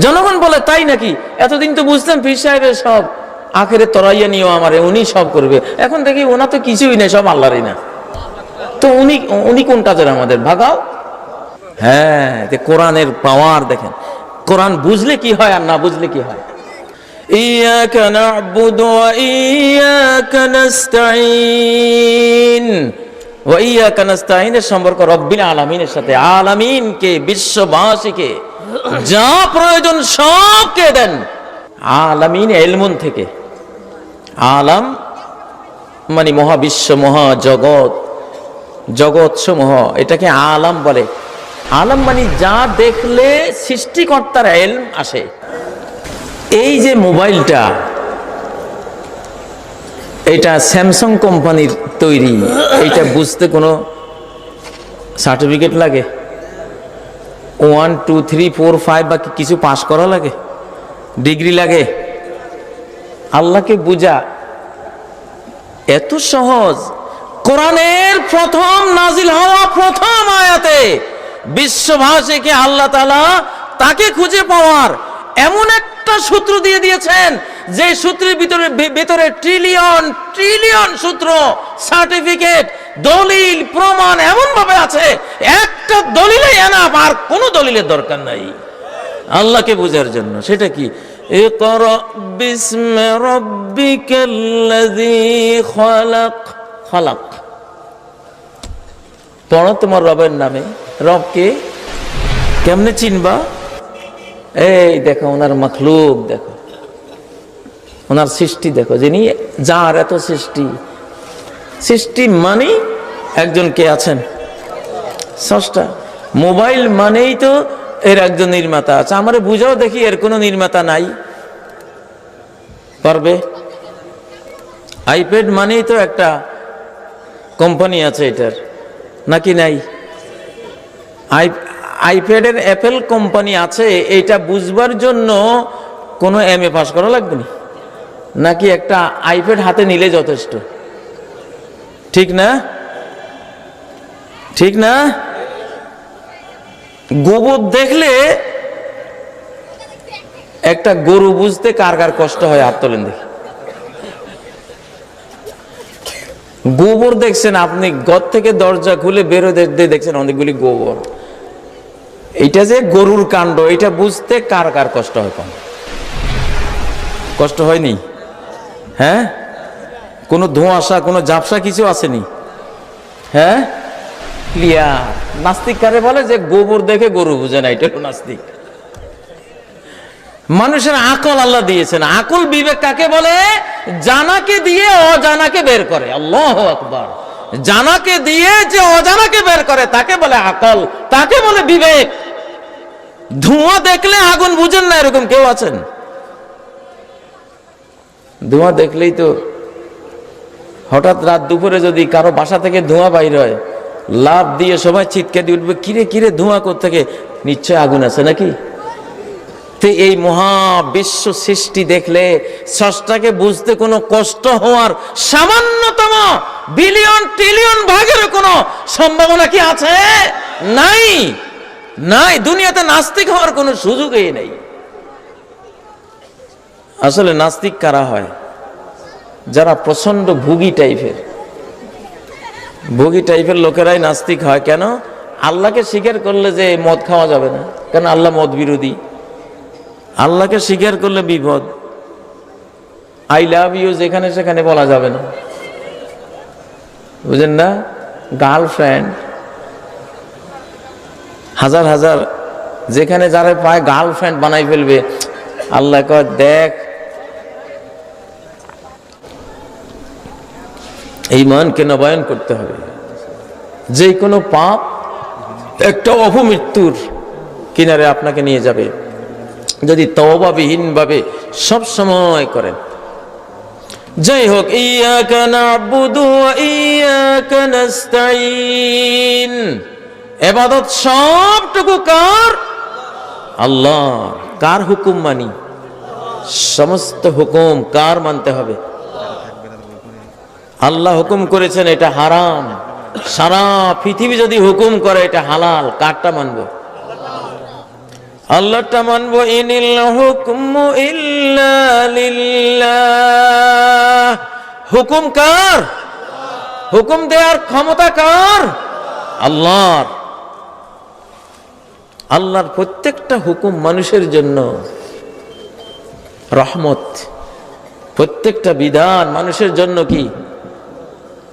জনগণ বলে, তাই নাকি? এতদিন তো বুঝতাম পীর সাহেবের সব আখেরে তরাইয়া নিও আমারে, উনি সব করবে। এখন দেখি ওনা তো কিছুই নেই, সব আল্লাহরই না। তো উনি কোন কাজের আমাদের? ভাগাও। হ্যাঁ, কোরআনের পাওয়ার দেখেন। কোরআন বুঝলে কি হয় আর না বুঝলে কি হয়। ইয়াকা না'বুদু ওয়া ইয়াকা নাস্তাইন, ওয়া ইয়াকা নাস্তাইনের সম্পর্ক রব্বিল আলামিনের সাথে। আলামিনকে, বিশ্ববাসীকে যা প্রয়োজন সবকে দেন। আলামিন ইলমুন থেকে, আলাম মানে মহাবিশ্ব, মহাজগৎ, জগৎ সমূহ, এটাকে আলাম বলে। আলাম মানে যা দেখলে সৃষ্টিকর্তার ইলম আসে। এই যে মোবাইলটা, এটা স্যামসাং কোম্পানির তৈরি, এটা বুঝতে কোনো সার্টিফিকেট লাগে? 1 2 3 4 5 বা কিছু পাস করা লাগে? ডিগ্রি লাগে? আল্লাহকে বুঝা এত সহজ। কোরআনের প্রথম নাজিল হওয়া প্রথম আয়াতে বিশ্ববাসীকে আল্লাহ তাআলা তাকে খুঁজে পাওয়ার এমন একটা সূত্র দিয়ে দিয়েছেন যে সূত্রের ভিতরে ট্রিলিয়ন ট্রিলিয়ন সূত্র, সার্টিফিকেট, দলিল, প্রমাণ এমন ভাবে আছে, একটা দলিলে এনাফ, আর কোনো দলিলের দরকার নাই আল্লাহকে বোঝার জন্য। সেটা কি? ইকরা বিসমি রাব্বিকাল্লাযী খালাক। খালাক পড়ো তোমার রবের নামে। রবকে কেমনে চিনবা? এই দেখো ওনার মাখলুক, দেখো ওনার সৃষ্টি, দেখো যিনি, যার এত সৃষ্টি। সৃষ্টি মানে একজন কে আছেন? স্রষ্টা। মোবাইল মানেই তো এর একজন নির্মাতা আছে। আমারে বুঝাও দেখি এর কোনো নির্মাতা নাই, পারবে? আইপ্যাড মানেই তো একটা কোম্পানি আছে এটার, নাকি নাই? আইপ্যাডের অ্যাপেল কোম্পানি আছে, এটা বুঝবার জন্য কোনো MA পাস করা লাগবে না, নাকি একটা আইপ্যাড হাতে নিলে যথেষ্ট? ঠিক না? ঠিক না? গোবর দেখলে একটা গরু বুঝতে কার কার কষ্ট হয়? হাত তোলেন দেখি। গোবর দেখছেন আপনি, ঘর থেকে দরজা খুলে বেরোতে দেখছেন অনেকগুলি গোবর। এটা যে গরুর কাণ্ড, এটা বুঝতে কার কার কষ্ট হয়? কম কষ্ট হয়নি? হ্যাঁ, কোনো ধোঁয়াশা, কোনো ঝাপসা কিছু আসেনি? হ্যাঁ, ক্লিয়ার। নাস্তিক কারে বলে? যে গোবর দেখে গরু বুঝে না, এটা নাস্তিক। মানুষের আকল আল্লাহ দিয়েছেন। আকল বিবেক কাকে বলে? জানাকে দিয়ে অজানাকে বের করে। আল্লাহু আকবার। জানাকে দিয়ে যে অজানাকে বের করে তাকে বলে আকল, তাকে বলে বিবেক। ধোঁয়া দেখলে আগুন বুঝেন না এরকম কেউ আছেন? ধোঁয়া দেখলেই তো হঠাৎ রাত দুপুরে যদি কারো বাসা থেকে ধোঁয়া বাইর হয়, লাভ দিয়ে সবাই চিৎকার দিয়ে উঠবে, কিরে কিরে ধোঁয়া কোত্থেকে? নিশ্চয় আগুন আছে নাকি? তো এই মহা বিশ্ব সৃষ্টি দেখলে স্রষ্টাকে বুঝতে কোনো কষ্ট হওয়ার সামান্যতম বিলিয়ন ট্রিলিয়ন ভাগের কোনো সম্ভাবনা কি আছে? নাই, নাই। দুনিয়াতে নাস্তিক হওয়ার কোনো সুযোগই নেই। আসলে নাস্তিক কারা হয়? যারা প্রচন্ড ভোগী টাইপের লোকেরাই নাস্তিক হয়। কেন? আল্লাহকে স্বীকার করলে যে মদ খাওয়া যাবে না, কেন? আল্লাহ মদ বিরোধী। আল্লাহকে স্বীকার করলে বিপদ। আই লাভ ইউ যেখানে সেখানে বলা যাবে না, বুঝেন না? গার্লফ্রেন্ড হাজার হাজার, যেখানে যারা পায় গার্লফ্রেন্ড বানাই ফেলবে। আল্লাহ কয় দেখ, ঈমানকে নবায়ন করতে হবে। যে কোনো পাপ একটা অপমৃত্যুর কিনারে আপনাকে নিয়ে যাবে যদি তওবাবিহীন ভাবে সব সময় করেন। যাই হোক, ইয়াকা না'বুদু ওয়া ইয়াকা নাস্তাঈন। ইবাদত সবটুকু কার? আল্লাহ। কার হুকুম মানি? সমস্ত হুকুম কার মানতে হবে? আল্লাহ হুকুম করেছেন এটা হারাম, সারা পৃথিবী যদি হুকুম করে এটা হালাল, কারটা মানবো? আল্লাহটা মানবো। ইনিল হুকমু ইল্লা লিল্লাহ। হুকুম কার? হুকুম দেওয়ার ক্ষমতা কার? আল্লাহর। আল্লাহর প্রত্যেকটা হুকুম মানুষের জন্য রহমত। প্রত্যেকটা বিধান মানুষের জন্য কি?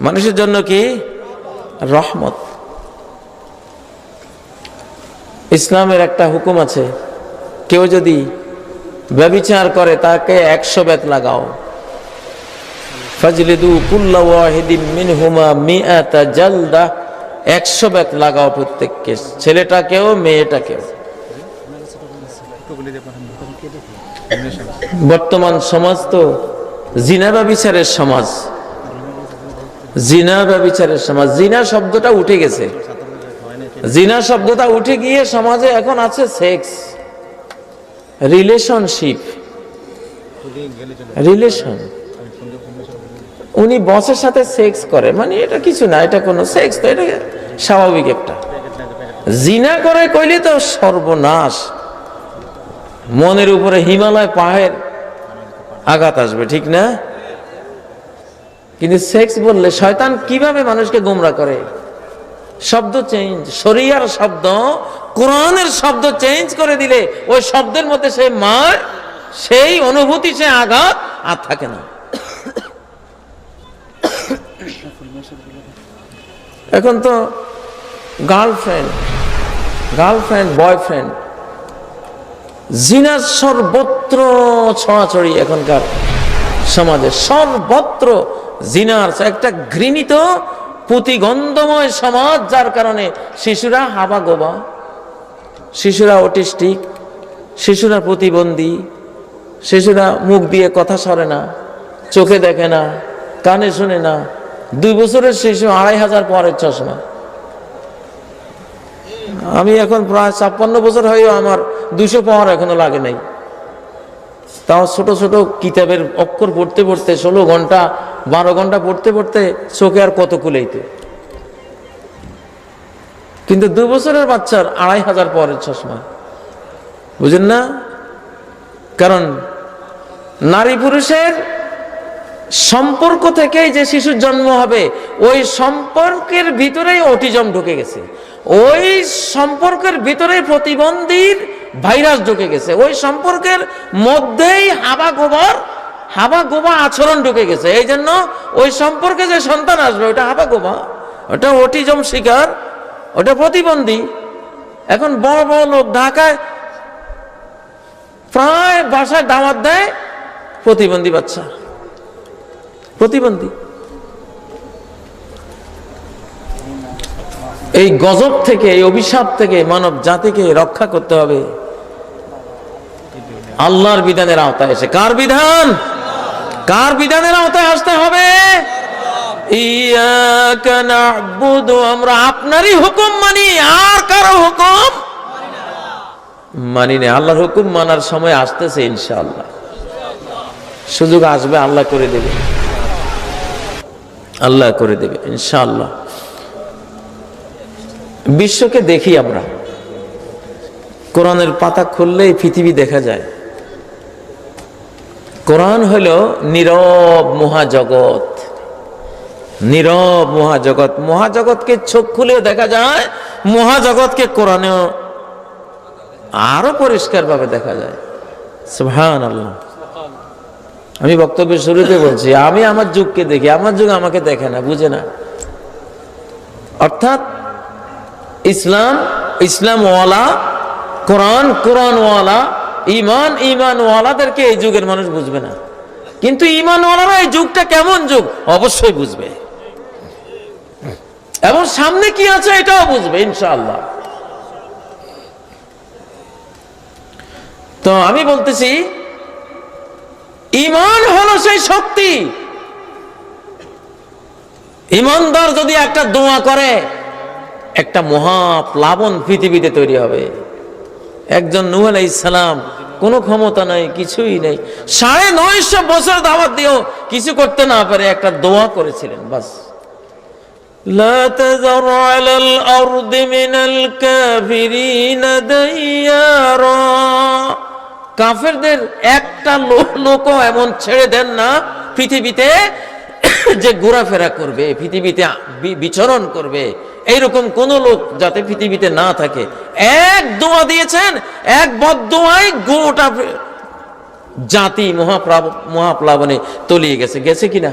মানুষের জন্য কি? রহমত। ইসলামের একটা হুকুম আছে, কেউ যদি ব্যভিচার করে তাকে 100 বেত লাগাও। ফাজলিদু কুল্লা ওয়াহিদিন মিনহুমা মিআতা জালদা। 100 বেত লাগাও প্রত্যেককে, ছেলেটাকেও মেয়েটাকেও। বর্তমান সমাজ তো জিনা ব্যভিচারের সমাজ। জিনা ব্যভিচারের সমাজ। জিনা শব্দটা উঠে গেছে। জিনা শব্দটা উঠে গিয়ে সমাজে এখন আছে সেক্স, রিলেশনশিপ, রিলেশন। উনি বসের সাথে সেক্স করে, মানে এটা কিছু না, এটা কোনো সেক্স তো, এটা স্বাভাবিক একটা। জিনা করে কইলে তো সর্বনাশ। মনের উপরে হিমালয় পাহাড়ের আঘাত আসবে, ঠিক না? কিন্তু সেক্স বললে শয়তান কিভাবে মানুষকে গোমরা করে, শব্দ চেঞ্জ, শরিয়ার শব্দ কোরআনের শব্দ চেঞ্জ করে দিলে ওই শব্দের মধ্যে সে মার, সেই অনুভূতি, সে আঘাত আর থাকে না। এখন তো গার্লফ্রেন্ড বয়ফ্রেন্ড জিনার সর্বত্র ছড়াছড়ি এখনকার সমাজে, সর্বত্র জিনার একটা ঘৃণিত প্রতিগন্ধময় সমাজ, যার কারণে শিশুরা হাবা গোবা, শিশুরা অটিস্টিক, শিশুরা প্রতিবন্ধী, শিশুরা মুখ দিয়ে কথা সরে না, চোখে দেখে না, কানে শুনে না। 2 বছরের শিশু 2500 পরের চশমা। আমি এখন প্রায় 56 বছর হয়েও আমার 200 পাওয়ার এখনো লাগে নাই। তাও ছোট ছোট কিতাবের অক্ষর পড়তে পড়তে 16 ঘন্টা 12 ঘন্টা পড়তে পড়তে চোখে আর কত কুলাইতে, কিন্তু 2 বছরের বাচ্চার 2500 পরের চশমা। বুঝেন না? কারণ নারী পুরুষের সম্পর্ক থেকেই যে শিশুর জন্ম হবে, ওই সম্পর্কের ভিতরেই অটিজম ঢুকে গেছে, ওই সম্পর্কের ভিতরে প্রতিবন্ধীর ভাইরাস ঢুকে গেছে, ওই সম্পর্কের মধ্যেই হাবা গোবা আচরণ ঢুকে গেছে। এই জন্য ওই সম্পর্কে যে সন্তান আসবে ওটা হাবা গোবা, ওটা অটিজম শিকার, ওটা প্রতিবন্ধী। এখন বড় বড় লোক ঢাকায় প্রায় বাসায় দাওয়াত দেয় প্রতিবন্ধী বাচ্চা, প্রতিবন্ধী। এই গজব থেকে, এই অভিশাপ থেকে মানব জাতিকে রক্ষা করতে হবে আল্লাহর বিধানের আওতায় এসে। কার বিধান? কার বিধানের আওতায় আসতে হবে? ইয়াকা না'বুদু, আমরা আপনারই হুকুম মানি, আর কারো হুকুম মানি না। আল্লাহর হুকুম মানার সময় আসতেছে ইনশাআল্লাহ, সুযোগ আসবে, আল্লাহ করে দেবে, আল্লাহ করে দেবে ইনশাআল্লাহ। বিশ্বকে দেখি আমরা, কোরআনের পাতা খুললেই পৃথিবী দেখা যায়। কোরআন হলো নীরব মহাজগৎ, নীরব মহাজগৎ। মহাজগৎকে চোখ খুলে দেখা যায়, মহাজগৎকে কোরআনেও আরো পরিষ্কার ভাবে দেখা যায়। সুবহানাল্লাহ। আমি বক্তব্যের শুরুতে বলছি, আমি আমার যুগকে দেখি, আমার যুগ আমাকে দেখে না, বুঝে না। অর্থাৎ ইসলামওয়ালা, কোরআনওয়ালা, ইমানওয়ালাদেরকে এই যুগের মানুষ বুঝবে না, কিন্তু ইমানওয়ালারা এই যুগটা কেমন যুগ অবশ্যই বুঝবে, এবং সামনে কি আছে এটাও বুঝবে ইনশাআল্লাহ। তো আমি বলতেছি, ঈমান হলো সেই শক্তি। ঈমানদার যদি একটা দোয়া করে, একটা মহাপ্লাবন পৃথিবীতে তৈরি হবে। একজন নূহ আলাইহিস সালাম, কোনো ক্ষমতা নাই, কিছুই নেই, 950 বছর দাওয়াত দিয়েও কিছু করতে না পারে একটা দোয়া করেছিলেন, বাস। লা তাযার আলাল আরদি মিনাল কাফিরিনা দাইয়ারা, কাফেরদের একটা লোকও এমন ছেড়ে দেন না পৃথিবীতে যে ঘোরাফেরা করবে, পৃথিবীতে বিচরণ করবে, এইরকম কোন লোক যাতে পৃথিবীতে না থাকে। এক দোয়া দিয়েছেন, এক বদদোয়ায় গোটা জাতি মহাপ্লাবনে তলিয়ে গেছে। গেছে কিনা?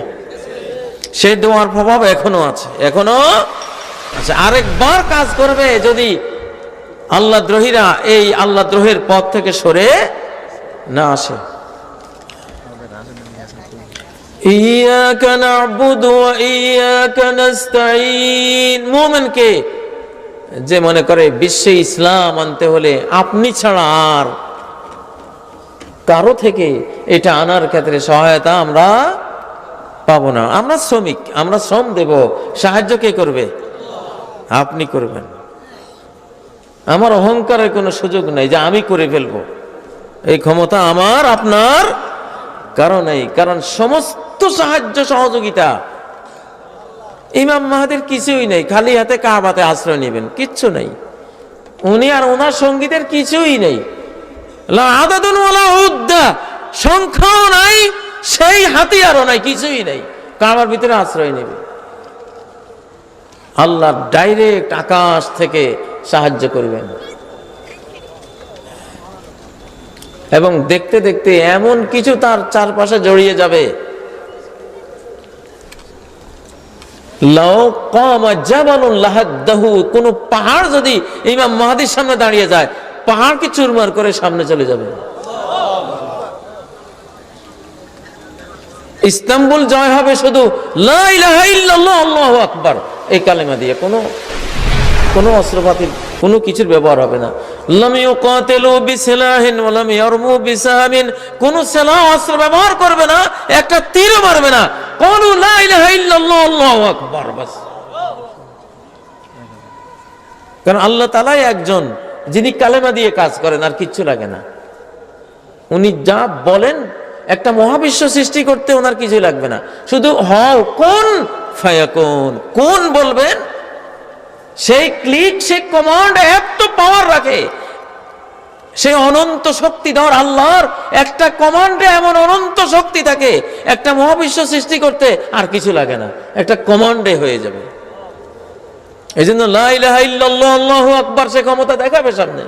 সেই দোয়ার প্রভাব এখনো আছে, এখনো আছে। আরেকবার কাজ করবে যদি আল্লাহ দ্রোহীরা এই আল্লাহ দ্রোহের পথ থেকে সরে না আসে। ইয়াকা না'বুদু ওয়া ইয়াকা নাস্তাঈন, মুমিনকে যে মনে করে বিশ্বে ইসলাম আনতে হলে আপনি ছাড়া আর কারো থেকে এটা আনার ক্ষেত্রে সহায়তা আমরা পাবো না। আমরা শ্রমিক, আমরা শ্রম দেব, সাহায্য কে করবে? আপনি করবেন। আমার অহংকারের কোনো সুযোগ নাই যে আমি করে ফেলবো, এই ক্ষমতা আমার আপনার কারো নেই। কারণ সমস্ত সাহায্য সহযোগিতা ইমাম মাহাদির কিছুই নেই, খালি হাতে কাবাতে আশ্রয় নেবেন, কিচ্ছু নেই। উনি আর ওনার সঙ্গীদের কিছুই নেই, লা আদাদুন ওয়ালা উদ্দা, সংখ্যাও নাই, সেই হাতিয়ারও নাই, কিছুই নাই, কাবার ভিতরে আশ্রয় নেবে। আল্লাহ ডাইরেক্ট আকাশ থেকে সাহায্য করবেন। এবং দেখতে দেখতে এমন কিছু তার চারপাশে জড়িয়ে যাবে, কোন পাহাড় যদি ইমাম মাহদীর সামনে দাঁড়িয়ে যায়, পাহাড়কে চুরমার করে সামনে চলে যাবে। ইস্তাম্বুল জয় হবে শুধু লা ইলাহা ইল্লাল্লাহ আল্লাহু আকবার এই কালেমা দিয়ে, কোনো অস্ত্রপাতির কোনো কিছুর ব্যবহার হবে না। লাম ইউকাতিলু বিসিলাহিন ওয়া লাম ইয়ারমু বিসাহামিন, কোন সেলাহ অস্ত্র ব্যবহার করবে না, একটা তীরও মারবে না। ক্বালু লা ইলাহা ইল্লাল্লাহ আল্লাহু আকবার, বাস। কারণ আল্লাহ তাআলাই একজন যিনি কালেমা দিয়ে কাজ করেন, আর কিচ্ছু লাগে না। উনি যা বলেন, একটা মহাবিশ্ব সৃষ্টি করতে ওনার কিছু লাগবে না, শুধু হও, কোন ফায়াকুন, কোন বলবেন, সেই ক্লিক, সেই কমান্ড এত পাওয়ার রাখে। সেই অনন্ত শক্তিধর আল্লাহর একটা কমান্ডে এমন অনন্ত শক্তি থাকে, একটা মহাবিশ্ব সৃষ্টি করতে আর কিছু লাগে না, একটা কমান্ডে হয়ে যাবে। এই জন্য লা ইলাহা ইল্লাল্লাহ আল্লাহু আকবার সে ক্ষমতা দেখাবে সামনে।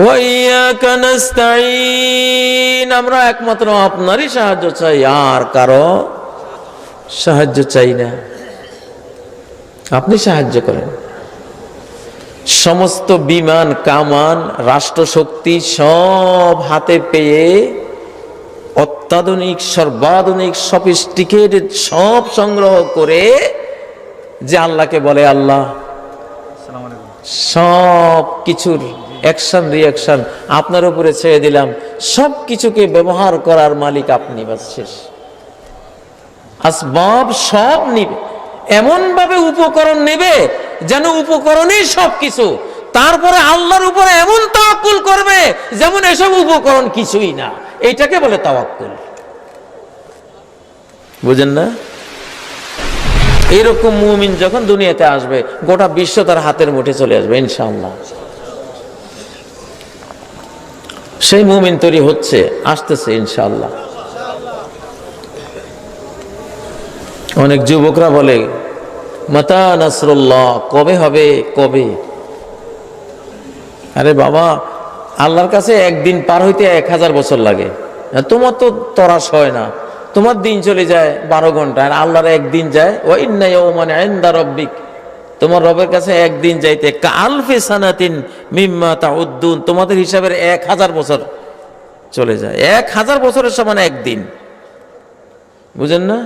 ওয়া ইয়াকা নাস্তাঈন, আমরা একমাত্র আপনারই সাহায্য চাই, আর কারো সাহায্য চাই না। আপনি সাহায্য করেন। সমস্ত বিমান, কামান, রাষ্ট্রশক্তি সব হাতে পেয়ে অত্যাধুনিক, সর্বাধুনিক, সফিস্টিকেটেড সব সংগ্রহ করে যে আল্লাহকে বলে, আল্লাহ সব কিছুর অ্যাকশন রিয়াকশন আপনার উপরে ছেড়ে দিলাম, সব কিছুকে ব্যবহার করার মালিক আপনি, বাস শেষ। আসবাব সব নিবে, এমন ভাবে উপকরণ নেবে যেন উপকরণই সবকিছু, তারপরে আল্লাহর উপরে এমন তাওয়াক্কুল করবে যেমন এসব উপকরণ কিছুই না। এইটাকে বলে তাওয়াক্কুল, বুঝেন না? এইরকম মুমিন যখন দুনিয়াতে আসবে, গোটা বিশ্ব তার হাতের মুঠে চলে আসবে ইনশাআল্লাহ। সেই মুমিন তৈরি হচ্ছে, আসতেছে ইনশাআল্লাহ। অনেক যুবকরা বলে, মাতা নাসরুল্লাহ, কবে হবে, কবে? আরে বাবা, আল্লাহর কাছে একদিন পার হইতে 1000 বছর লাগে। তোমার তো তরাস হয় না, তোমার দিন চলে যায় 12 ঘন্টা, আর আল্লাহর একদিন যায়। ওয়া ইন্না ইয়াওমান ইনদা রাব্বিক, তোমার রবের কাছে একদিন যাইতে কালফি সানাতিন মিম্মা তাউদ্দুন, তোমাদের হিসাবের 1000 বছর চলে যায়। 1000 বছরের সমান একদিন, বুঝেন না?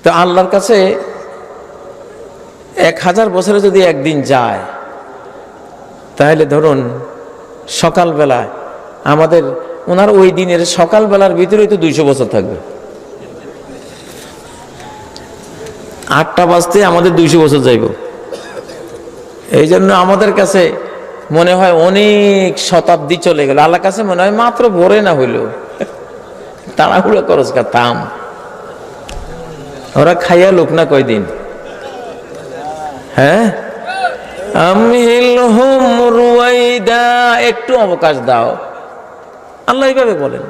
তো আল্লাহর কাছে 1000 বছরে যদি একদিন যায়, তাহলে ধরুন সকালবেলায় আমাদের, ওনার ওই দিনের সকালবেলার ভিতরেই তো 200 বছর থাকবে। 8টা বাজতে আমাদের 200 বছর যাইব। এই জন্য আমাদের কাছে মনে হয় অনেক শতাব্দী চলে গেল, আল্লাহর কাছে মনে হয় মাত্র ভোরে না হইল। তাড়াহুড়ো করস কা তাম, ওরা খাইয়া লোক না কয়দিন। হ্যাঁ, আমহিলহুম রুয়াইদা, একটু অবকাশ দাও। আল্লাহ এইভাবে বলেন,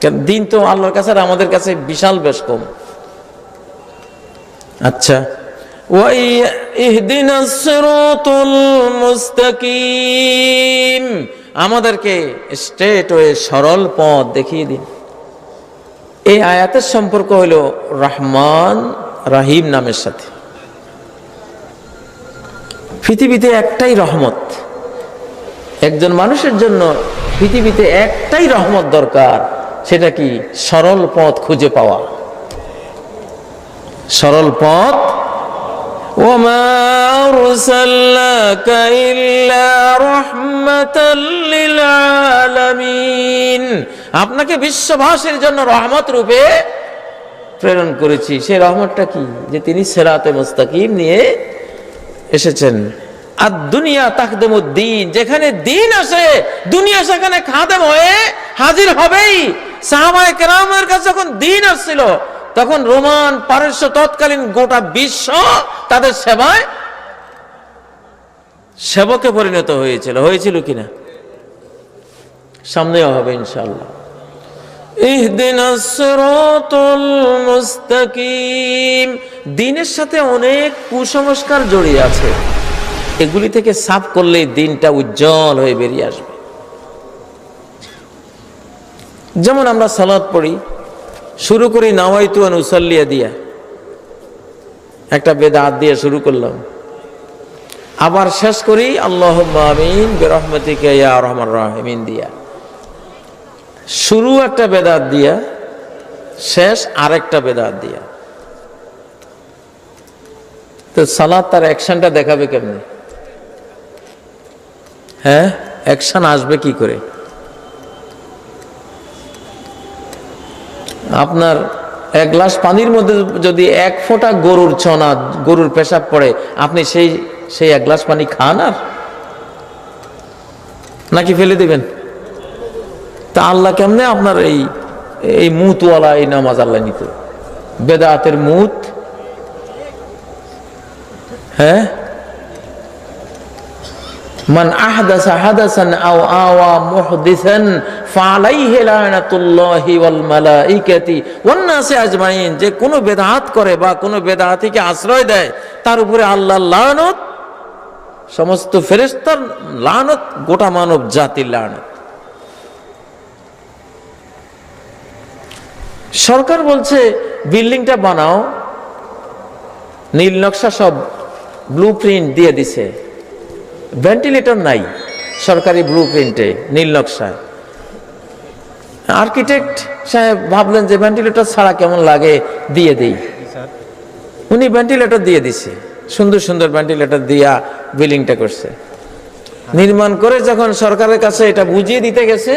কারণ দিন তো আল্লাহর কাছে আর আমাদের কাছে বিশাল বেশ কম। আচ্ছা, ওয়া ইহদিনাস সিরাতাল মুস্তাকিম, আমাদেরকে স্ট্রেট ওয়ে, সরল পথ দেখিয়ে দিন। এই আয়াতের সম্পর্ক হলো রহমান রহিম নামের সাথে। পৃথিবীতে একটাই রহমত, একজন মানুষের জন্য পৃথিবীতে একটাই রহমত দরকার, সেটা কি? সরল পথ খুঁজে পাওয়া, সরল পথ। ওমা আরসালনাকা ইল্লা রাহমাতাল লিল আলামিন, আপনাকে বিশ্ববাসীর জন্য রহমত রূপে প্রেরণ করেছি। সেই রহমতটা কি? যে তিনি সিরাতে মুস্তাকিম নিয়ে এসেছেন। আর দুনিয়া তাকদুমুদ্দিন, যেখানে দিন আসে দুনিয়া সেখানে খাদেম হয়ে হাজির হবেই। সাহাবায়ে কেরামের কাছে যখন দিন আসছিল, তখন রোমান, পারস্য, তৎকালীন গোটা বিশ্ব তাদের সেবায় সেবকে পরিণত হয়েছিল কিনা? সামনেও হবে ইনশাআল্লাহ। ইহদিনাস সিরাতাল মুস্তাকিম। দিনের সাথে অনেক কুসংস্কার জড়িয়ে আছে, এগুলি থেকে সাফ করলেই দিনটা উজ্জ্বল হয়ে বেরিয়ে আসবে। যেমন আমরা সালাত পড়ি, শুরু করি নাওয়াইতু আন উসাল্লিয়া দিয়া, একটা বেদাত দিয়ে শুরু করলাম, আবার শেষ করি আল্লাহুম্মা আমিন বিরহমাতিকা ইয়া আরহামার রাহিমিন দিয়া। শুরু একটা বেদাত দিয়া, শেষ আরেকটা বেদাত দিয়া। তো সালাত তার অ্যাকশনটা দেখাবে কেমনে? হ্যাঁ, অ্যাকশন আসবে কি করে? আপনার এক গ্লাস পানির মধ্যে যদি এক ফোঁটা গরুর ছনা, গরুর পেশাব পড়ে, আপনি সেই এক গ্লাস পানি খান আর নাকি ফেলে দিবেন? তা আল্লাহ কেমনে আপনার এই মুতওয়ালা এই নামাজ আল্লাহ নিত? বেদাতের মুত। হ্যাঁ, মান আহদাসা হাদাসান আও আওয়া মুহদিসান ফালাইহি লানাতুল্লাহি ওয়াল মালাইকাতি ওয়ান নাসি আজমাইন। যে কোনো বেদাত করে বা কোনো বেদাতিকে আশ্রয় দেয়, তার উপরে আল্লাহর লানত, সমস্ত ফেরেশতার লানত, গোটা মানব জাতির লানত। সরকার বলছে বিল্ডিংটা বানাও, নীল নকশা সব ব্লু প্রিন্ট দিয়ে দিছে, ভেন্টিলেটর নাই সরকারি ব্লু প্রিন্টে, নীল নকশায়। আর্কিটেক্ট সাহেব ভাবলেন যে ভেন্টিলেটর ছাড়া কেমন লাগে, দিয়ে দেই। উনি ভেন্টিলেটর দিয়ে দিছে, সুন্দর সুন্দর ভেন্টিলেটর দিয়া বিল্ডিংটা করছে। নির্মাণ করে যখন সরকারের কাছে এটা বুঝিয়ে দিতে গেছে,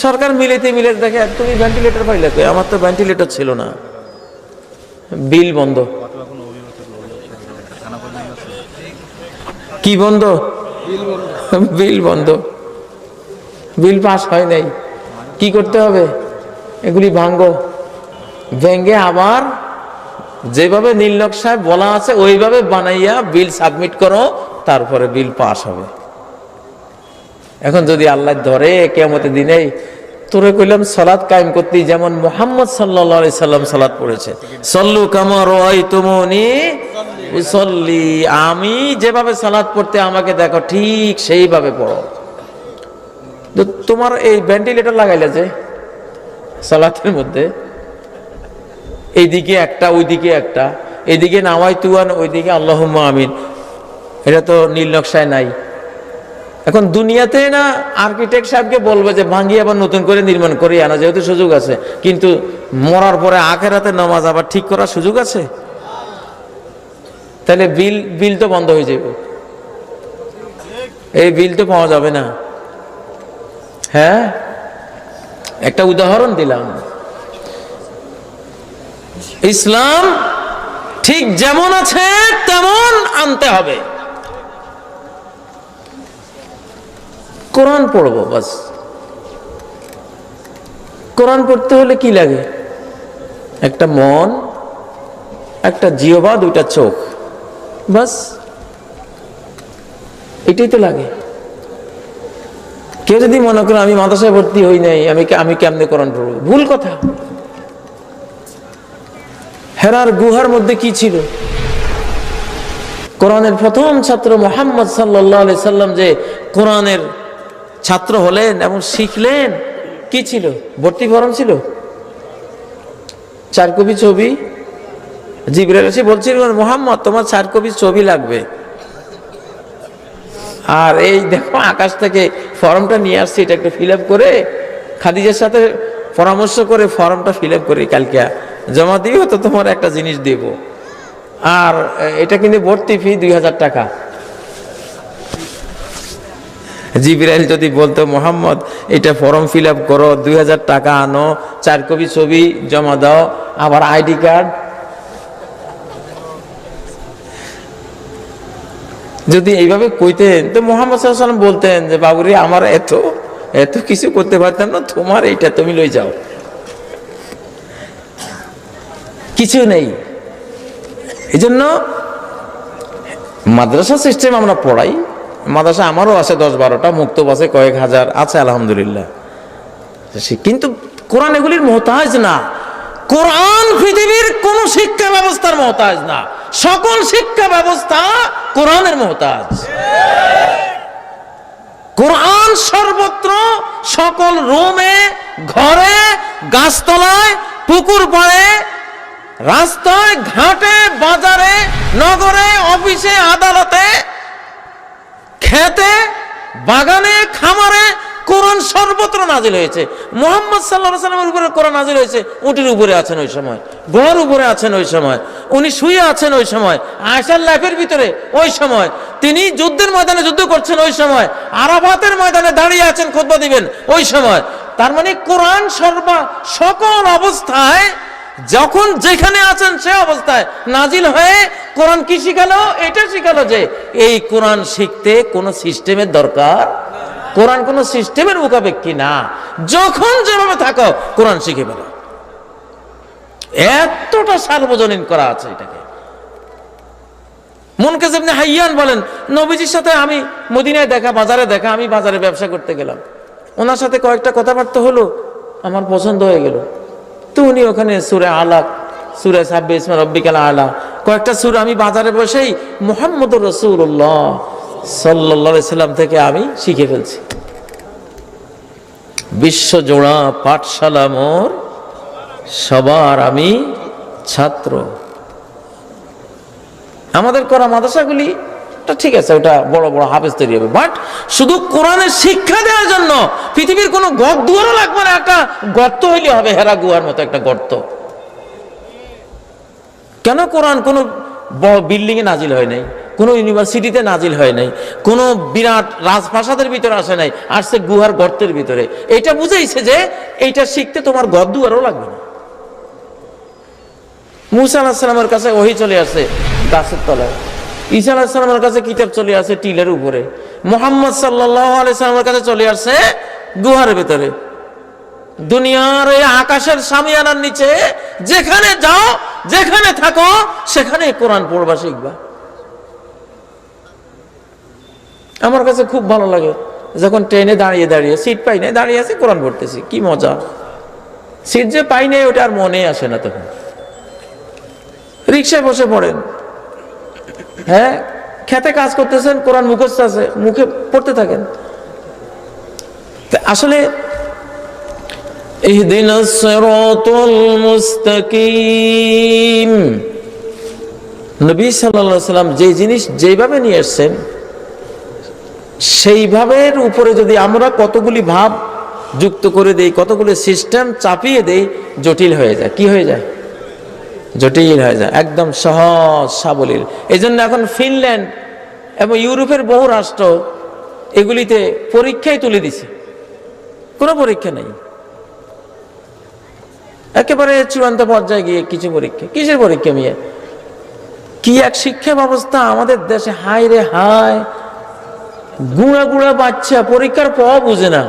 সরকার মিলেতে দেখে তুমি ভেন্টিলেটর পাইলে কই? আমার তো ভেন্টিলেটর ছিল না। বিল বন্ধ। কি বন্ধ? বিল বন্ধ। বিল পাস হয় নাই। কি করতে হবে? এগুলি ভাঙ্গো, ভেঙ্গে আবার যেভাবে নীল নকশায় বলা আছে ওইভাবে বানাইয়া বিল সাবমিট করো, তারপরে বিল পাস হবে। এখন যদি আল্লাহ ধরে কিয়ামতের দিনে, তোরে কইলাম সালাত কায়েম করতে, যেমন মুহাম্মদ সাল্লাল্লাহু আলাইহি সাল্লাম সালাত পড়েছে, সল্লু কামা রাআইতুমুনি উসাল্লি, আমি যেভাবে সালাত পড়তে আমাকে দেখো ঠিক সেইভাবে পড়ো। তো তোমার এই ভেন্টিলেটর লাগাইলে যে সালাতের মধ্যে, এইদিকে একটা ওইদিকে একটা, এইদিকে নাওয়াইতু আন, ওইদিকে আল্লাহুম্মা আমিন, এটা তো নীল নকশায় নাই। এখন দুনিয়াতে না আর্কিটেক্ট সাহেবকে বলবে যে ভাঙিয়ে আবার নতুন করে নির্মাণ করে আনা, যেহেতু সুযোগ আছে, কিন্তু মরার পরে আখেরাতে নামাজ আবার ঠিক করার সুযোগ আছে? তাহলে বিল তো বন্ধ হয়ে যাবে, এই বিল তো পাওয়া যাবে না। হ্যাঁ, একটা উদাহরণ দিলাম। ইসলাম ঠিক যেমন আছে তেমন আনতে হবে। কোরআন পড়বো বাস। কোরআন পড়তে হলে কি লাগে? একটা মন, একটা জিহ্বা, দুইটা চোখ, বাস এটাই তো লাগে। কেউ যদি মনে করে আমি মাদ্রাসায় ভর্তি হই নাই, আমি কেমনে কোরআন পড়বো? ভুল কথা। হেরার গুহার মধ্যে কি ছিল? কোরআনের প্রথম ছাত্র মুহাম্মদ সাল্লাল্লাহু আলাইহি সাল্লাম যে কোরআনের ছাত্র হলেন এবং শিখলেন, কি ছিল? ভর্তি ফরম ছিল, 4 কপি ছবি। জিবরাইল এসে বলছিল, মুহাম্মদ তোমার 4 কপি ছবি লাগবে। আর এই দেখো আকাশ থেকে ফর্মটা নিয়ে আসছি, এটা একটু ফিল আপ করে খাদিজার সাথে পরামর্শ করে ফর্মটা ফিল আপ করে কালকে জমা দিও, তো তোমার একটা জিনিস দেব। আর এটা কিন্তু ভর্তি ফি 2000 টাকা। জিবরাইল যদি বলতো মুহাম্মদ এটা ফর্ম ফিল আপ করো, 2000 টাকা আনো, 4 কপি ছবি জমা দাও, আবার আইডি কার্ড, যদি এইভাবে কইতেন তো মুহাম্মদ সাল্লাল্লাহু আলাইহি ওয়াসাল্লাম বলতেন যে বাবুরে আমার এত কিছু করতে পারতাম না, তোমার এইটা তুমি লই যাও। কিছু নেই। এই জন্য মাদ্রাসা সিস্টেম আমরা পড়াই, মাদ্রাসা আমারও আছে 10-12টা, মুক্তব আছে কয়েক হাজার আছে আলহামদুলিল্লাহ, কিন্তু কোরআন এগুলির মোহতাজ না। কোরআন পৃথিবীর কোন শিক্ষা ব্যবস্থার মোহতাজ না, সকল শিক্ষা ব্যবস্থা কোরআনের মোহতাজ। কোরআন সর্বত্র, সকল রুমে, ঘরে, গাছতলায়, পুকুর পাড়ে, রাস্তায়, ঘাটে, বাজারে, নগরে, অফিসে, আদালতে, খেতে, বাগানে, খামারে কোরআন সর্বত্র নাজিল হয়েছে। মুহাম্মদ সাল্লাল্লাহু আলাইহি ওয়াসাল্লামের উপরে কোরআন নাজিল হয়েছে, উটের উপরে আছেন ওই সময়, ঘোড়ার উপরে আছেন ওই সময়, উনি শুয়ে আছেন ওই সময়, আয়েশার লাইফের ভিতরে ওই সময়, তিনি যুদ্ধের ময়দানে যুদ্ধ করছেন ওই সময়, আরাফাতের ময়দানে দাঁড়িয়ে আছেন, খুতবা দিবেন ওই সময়। তার মানে কোরআন সকল অবস্থায়, যখন যেখানে আছেন সে অবস্থায় নাজিল হয়ে কোরআন কি শিখালো? এটা শিখালো যে এই কোরআন শিখতে কোনো সিস্টেমের দরকার, কোরআন কোন সিস্টেমের মুখাপেক্ষী না, যখন যেভাবে থাকো কোরআন শিখে ফেলো। এতটা সার্বজনীন করা আছে এটাকে। মুনকাস ইবনে হাইয়ান বলেন, নবীজির সাথে আমি মদিনায় দেখা, বাজারে দেখা, আমি বাজারে ব্যবসা করতে গেলাম, ওনার সাথে কয়েকটা কথাবার্তা হলো, আমার পছন্দ হয়ে গেল। তো উনি ওখানে সূরা আলাক, সূরা সাব্বিহ ইসমা রাব্বিকাল আলা, কয়েকটা সূরা আমি বাজারে বসেই মুহাম্মদুর রাসূলুল্লাহ সাল্লাল্লাহু আলাইহি সাল্লাম থেকে আমি শিখে ফেলছি। বিশ্বজোড়া পাঠশালা মোর, সবার আমি ছাত্র। আমাদের করা মাদ্রাসাগুলি ঠিক আছে, ওটা বড় বড় হাফেজ তৈরি হবে, বাট শুধু কোরআনের শিক্ষা দেওয়ার জন্য পৃথিবীর কোনো দুয়ারও লাগবে না, একটা গর্ত হইলে হবে, হেরা গুহার মতো একটা গর্ত। কেন? কোরআন কোনো বড় বিল্ডিং এ নাজিল হয় নাই, কোনো ইউনিভার্সিটিতে নাজিল হয় নাই, কোনো বিরাট রাজপ্রাসাদের ভিতরে আসে নাই, আসছে গুহার গর্তের ভিতরে। এটা বুঝাইছে যে এইটা শিখতে তোমার ঘর দুয়ারও লাগবে না। মুসা আলাইহিস সালামের কাছে ওহী চলে আসে গাছের তলায়, ঈসা আলাইহিস সালামের কাছে কিতাব চলে আসে টিলের উপরে, মুহাম্মদ সাল্লাল্লাহু আলাইহি সাল্লামের কাছে চলে আসে গুহার ভিতরে। দুনিয়ার এই আকাশের সামিয়ানার নিচে যেখানে যাও, যেখানে থাকো, সেখানে কোরআন পড়বা, শিখবা। আমার কাছে খুব ভালো লাগে যখন ট্রেনে দাঁড়িয়ে দাঁড়িয়ে, সিট পাই নাই, দাঁড়িয়ে আছে কোরআন পড়তেছি, কি মজা। সিট যে পাই নাই ওটা আর মনে আসে না তখন। রিক্সায় বসে পড়েন, হ্যাঁ, খেতে কাজ করতেছেন, কোরআন মুখস্থ আছে, মুখে পড়তে থাকেন। আসলে ইহদিনাস সিরাতাল মুস্তাকিম, নবী সাল্লাল্লাহু আলাইহি সাল্লাম যে জিনিস যেভাবে নিয়ে আসছেন সেইভাবের উপরে যদি আমরা কতগুলি ভাব যুক্ত করে দেই, কতগুলি সিস্টেম চাপিয়ে দেই, জটিল হয়ে যায়। কি হয়ে যায়? জটিল হয়ে যায়, একদম সহজ সাবলীল। এই জন্য এখন ফিনল্যান্ড এবং ইউরোপের বহু রাষ্ট্র এগুলিতে পরীক্ষায় তুলে দিছে, কোনো পরীক্ষা নেই, একেবারে চূড়ান্ত পর্যায়ে গিয়ে কিছু পরীক্ষা। কিসের পরীক্ষা মিয়া? কি এক শিক্ষা ব্যবস্থা আমাদের দেশে! হায় রে হায়, গুঁড়া গুঁড়া বাচ্চা পরীক্ষার পর বুঝে না,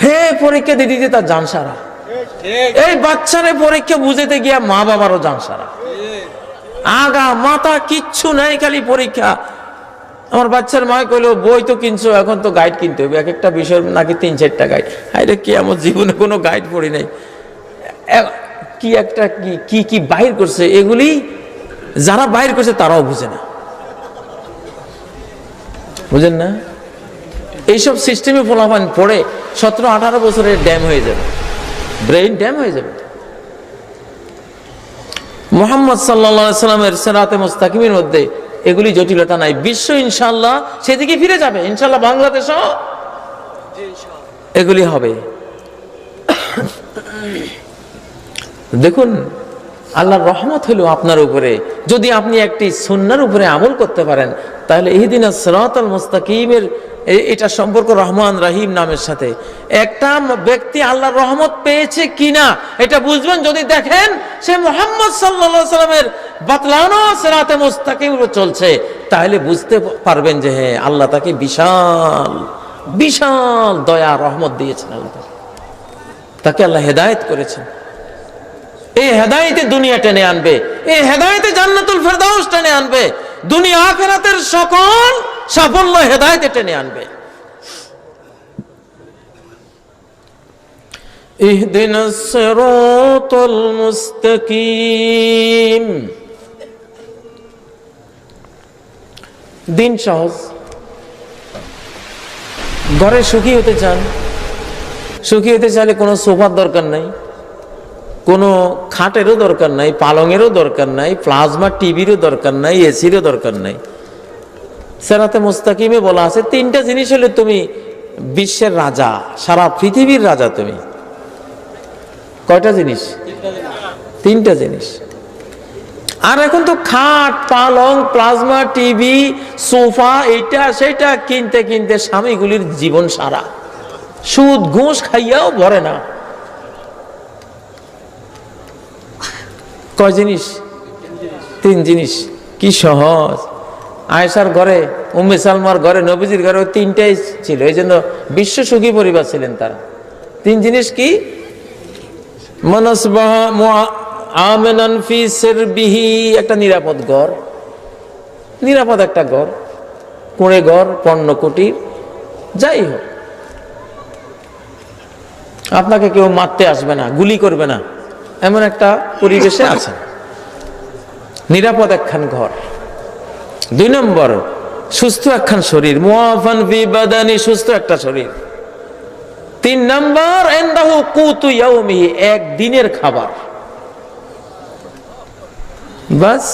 হে পরীক্ষা দিতে দিতে তার জান সারা। এই বাচ্চারে পরীক্ষা বুঝাতে গিয়া মা বাবারও জান সারা, আগা মাথা কিচ্ছু নাই, খালি পরীক্ষা। আমার বাচ্চার মা কইলো, বই তো কিনছো, এখন তো গাইড কিনতে হবে, এক একটা বিষয় নাকি 3-4টা গাইড। আরে কি, আমার জীবনে কোনো গাইড পড়ি নাই, কি একটা কি কি বাইর করছে, এগুলি যারা বাইর করছে তারাও বুঝে না, বুঝেন না? এইসব সিস্টেমে ফলাফল পড়ে 17-18 বছরের ড্যাম হয়ে যাবে, ব্রেইন ড্যাম হয়ে যাবে। মুহাম্মদ সাল্লাল্লাহু আলাইহি সাল্লামের সিরাতে মুস্তাকিমের মধ্যে এগুলি জটিলতা নাই। বিশ্ব ইনশাআল্লাহ সেদিকে ফিরে যাবে, ইনশাআল্লাহ বাংলাদেশও এগুলি হবে। দেখুন, আল্লাহর রহমত হলো আপনার উপরে, যদি আপনি একটি সুন্নাহর উপরে আমল করতে পারেন, তাহলে ইহদিনাস সিরাতাল মুস্তাকিমের এটা সম্পর্ক রহমান রহিম নামের সাথে। একটা ব্যক্তি আল্লাহর রহমত পেয়েছে কিনা এটা বুঝবেন যদি দেখেন সে মুহাম্মদ সাল্লাল্লাহু আলাইহি সাল্লামের বাতলানো সিরাতে মুস্তাকিম চলছে, তাহলে বুঝতে পারবেন যে হ্যাঁ, আল্লাহ তাকে বিশাল বিশাল দয়া রহমত দিয়েছেন, আল্লাহ তাকে আল্লাহ হেদায়েত করেছেন। এই হেদায়েতে দুনিয়া টেনে আনবে, এই হেদায়েতে জান্নাতুল ফেরদাউস টেনে আনবে, দুনিয়া আখিরাতের সকল সাফল্য হেদায়েতে টেনে আনবে। ইহদিনাস সিরাতাল মুস্তাকিম। দিন সহজ। ঘরে সুখী হতে চান, সুখী হতে চাইলে কোনো সোফার দরকার নাই, কোনো খাটেরও দরকার নাই, পালঙেরও দরকার নাই, প্লাজমা টিভিরও দরকার নাই, এসিরও দরকার নাই। সিরাতে মুস্তাকিমে বলা আছে তিনটা জিনিস হলে তুমি বিশ্বের রাজা, সারা পৃথিবীর রাজা তুমি। কয়টা জিনিস? তিনটা জিনিস। আর এখন তো খাট, পালং, প্লাজমা টিভি, সোফা, এটা সেটা কিনতে কিনতে স্বামীগুলির জীবন সারা, সুদ ঘুষ খাইয়াও ভরে না। কয় জিনিস? তিন জিনিস। কি সহজ। আয়েশার ঘরে, উম্মে সালমার ঘরে, নবীজির ঘরে তিনটাই ছিল, এই জন্য বিশ্ব সুখী পরিবার ছিলেন তারা। তিন জিনিস কি? আমেনান ফি সিরবিহি, একটা নিরাপদ ঘর, নিরাপদ একটা ঘর, কুঁড়ে ঘর, পণ্য কুটির, যাই হোক, আপনাকে কেউ মারতে আসবে না, গুলি করবে না, এমন একটা পরিবেশে আছে, নিরাপদ একখান ঘর। দুই নম্বর, সুস্থ একখান শরীর, মুআফান ফি বাদানি, সুস্থ একটা শরীর। তিন নম্বর, ইনদাহু কুতু ইয়াউমিহি, একদিনের খাবার। বাস,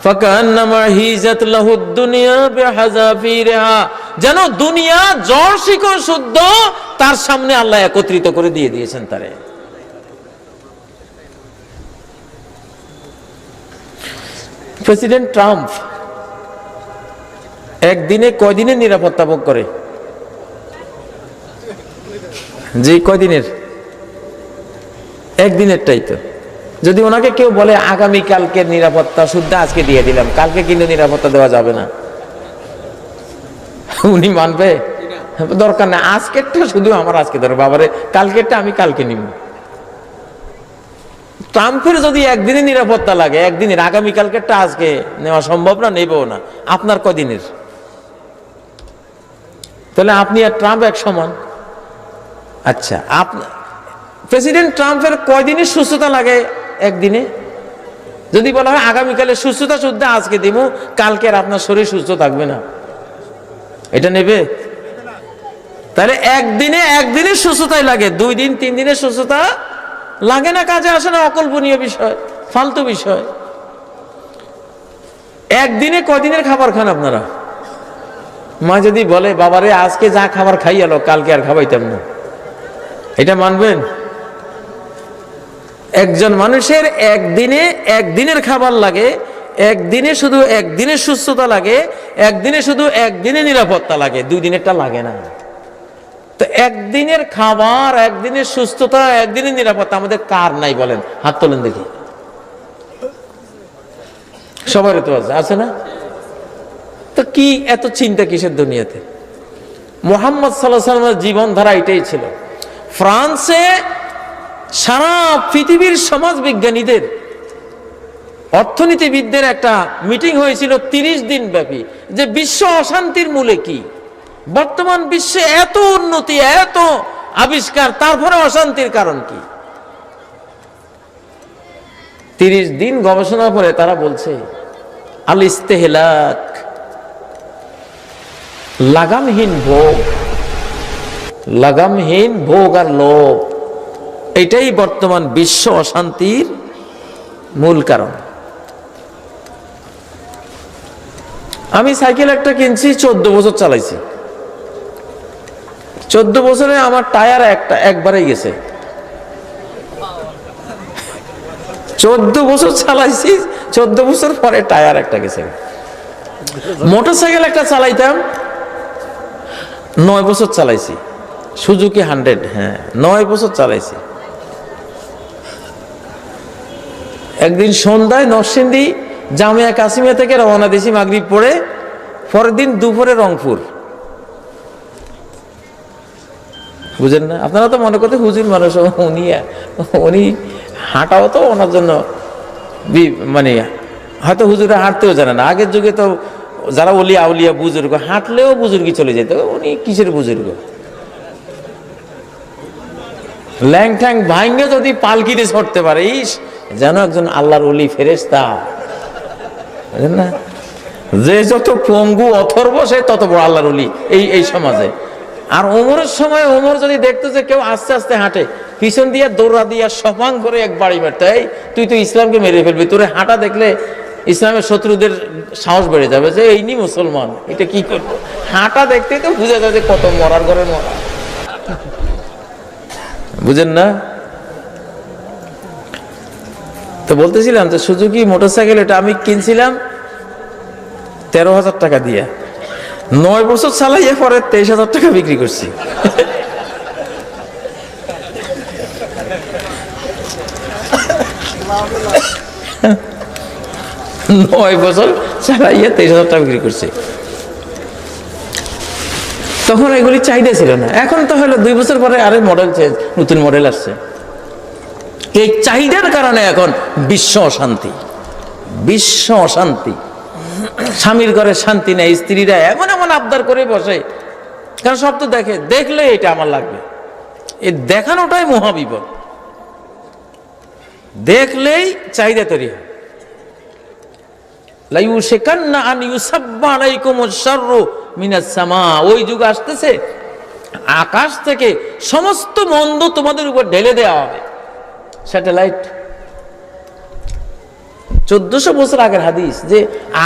ফাকান্নামা হিজাত লাহু দুনিয়া বিহাযাফিরিহা, যেন দুনিয়া জ্বর শিকড় শুদ্ধ তার সামনে আল্লাহ একত্রিত করে দিয়ে দিয়েছেন তারে। প্রেসিডেন্ট ট্রাম্প একদিনে কয়দিনের নিরাপত্তা ভোগ করে? যে কয়দিনের? একদিনেরটাই তো। যদি ওনাকে কেউ বলে আগামী কালকের নিরাপত্তা শুদ্ধ আজকে দিয়ে দিলাম, কালকে কিন্তু নিরাপত্তা দেওয়া যাবে না, উনি মানবে? দরকার নেই, আজকেরটা শুধু আমার আজকে ধরো, বাবারে কালকেরটা আমি কালকে নিব। ট্রাম্পের যদি একদিনের নিরাপত্তা লাগে, একদিনের, আগামী কালকেরটা আজকে নেওয়া সম্ভব না, নেবও না। আপনার কদিনের? তাহলে আপনি আর ট্রাম্প এক সমান। আচ্ছা, প্রেসিডেন্ট ট্রাম্পের কয়দিনের সুস্থতা লাগে একদিনে? যদি বলা হয় আগামীকালে সুস্থতা শুদ্ধ আজকে দিব, কালকে আর আপনার শরীর সুস্থ থাকবে না, এটা নেবে? তাহলে একদিনের সুস্থতাই লাগে, 2 দিন 3 দিনের সুস্থতা লাগে না, কাজে আসে না, অকল্পনীয় বিষয়, ফালতু বিষয়। একদিনে কদিনের খাবার খান আপনারা? মা যদি বলে বাবারে আজকে যা খাবার খাই এলো, কালকে আর খাবাইতাম না, এটা মানবেন? একজন মানুষের একদিনের খাবার লাগে, একদিনে শুধু একদিনের সুস্থতা লাগে, একদিনে শুধু একদিনে নিরাপত্তা লাগে, 2 দিনেরটা লাগে না। তো একদিনের খাবার, একদিনের সুস্থতা, একদিনের নিরাপত্তা আমাদের কার নাই বলেন? হাত তোলেন দেখি। সবারই তো আছে না? তো কি এত চিন্তা কিসের দুনিয়াতে? মুহাম্মদ সাল্লাল্লাহু আলাইহি ওয়াসাল্লামের জীবনধারা এটাই ছিল। ফ্রান্সে সারা পৃথিবীর সমাজ বিজ্ঞানীদের, অর্থনীতিবিদদের একটা মিটিং হয়েছিল 30 দিন ব্যাপী, যে বিশ্ব অশান্তির মূলে কি। বর্তমান বিশ্বে এত উন্নতি, এত আবিষ্কার, তারপরে অশান্তির কারণ কি? 30 দিন গবেষণার পরে তারা বলছে আল ইস্তেহলাক, লাগামহীন ভোগ, লাগামহীন ভোগ আর লোভ, এটাই বর্তমান বিশ্ব অশান্তির মূল কারণ। আমি সাইকেল একটা কিনছি, 14 বছর চালাইছি। 14 বছরে আমার টায়ার একবারেই গেছে। 14 বছর চালাইছি, 14 বছর পরে টায়ার একটা গেছে। মোটরসাইকেল একটা চালাইতাম, 9 বছর চালাইছি, সুজুকি 100, হ্যাঁ 9 বছর চালাইছি। একদিন সন্ধ্যায় নরসিংদী জামিয়া কাসিমিয়া থেকে রওনা দিয়েছি মাগরিব পড়ে, পরের দিন দুপুরে রংপুর। বুঝেন না? আপনারা তো মনে করতে হুজুর মানুষ, উনি হাঁটাও তো ওনার জন্য মানে হয়তো হুজুরে হাঁটতেও জানে না। আগের যুগে তো যারা ওলিয়া আউলিয়া বুজুর্গ হাঁটলেও বুজুর্গি চলে যেত, উনি কিসের বুজুর্গ? ল্যাং ঠ্যাং ভাঙ্গে যদি পালকিতে ছড়তে পারে, ইস যেন একজন আল্লাহর ওলি ফেরেশতা, বুঝলেন না? যে যত পঙ্গু অথর্ব সে তত বড় আল্লাহর ওলি এই সমাজে। আর ওমরের সময় ওমর যদি দেখতো যে কেউ আস্তে আস্তে হাঁটে, পিছন দিয়ে দৌড়া দিয়া সপাং করে এক বাড়ি মারতো, এই তুই তো ইসলামকে মেরে ফেলবি, তোর হাঁটা দেখলে ইসলামের শত্রুদের সাহস বেড়ে যাবে যে এই নি মুসলমান, এটা কি করবো। হাঁটা দেখতেই তো বুঝা যায় যে কত মরার ঘরে মরা, বুঝেন না? তো বলতেছিলাম যে সুজুকি মোটরসাইকেল এটা আমি কিনছিলাম 13,000 টাকা দিয়ে, 9 বছর চালাইয়ে পরে 23,000 টাকা বিক্রি করছি। 9 বছর চালাইয়ে 23,000 টাকা বিক্রি করছি। তখন এগুলি চাহিদা ছিল না, এখন তো হলো 2 বছর পরে আরে মডেল চেঞ্জ, নতুন মডেল আসছে। এই চাহিদার কারণে এখন বিশ্ব অশান্তি, বিশ্ব অশান্তি। স্বামীর ঘরে শান্তি নেই, স্ত্রীরা এমন এমন আবদার করে বসে, কারণ সব তো দেখে, দেখলে এটা আমার লাগবে, এই দেখানোটাই মহাবিপদ। দেখলেই চাহিদা তৈরি হয়। ওই যুগ আসতেছে, আকাশ থেকে সমস্ত মন্দ তোমাদের উপর ঢেলে দেওয়া হবে। স্যাটেলাইট, 1400 বছর আগের হাদিস, যে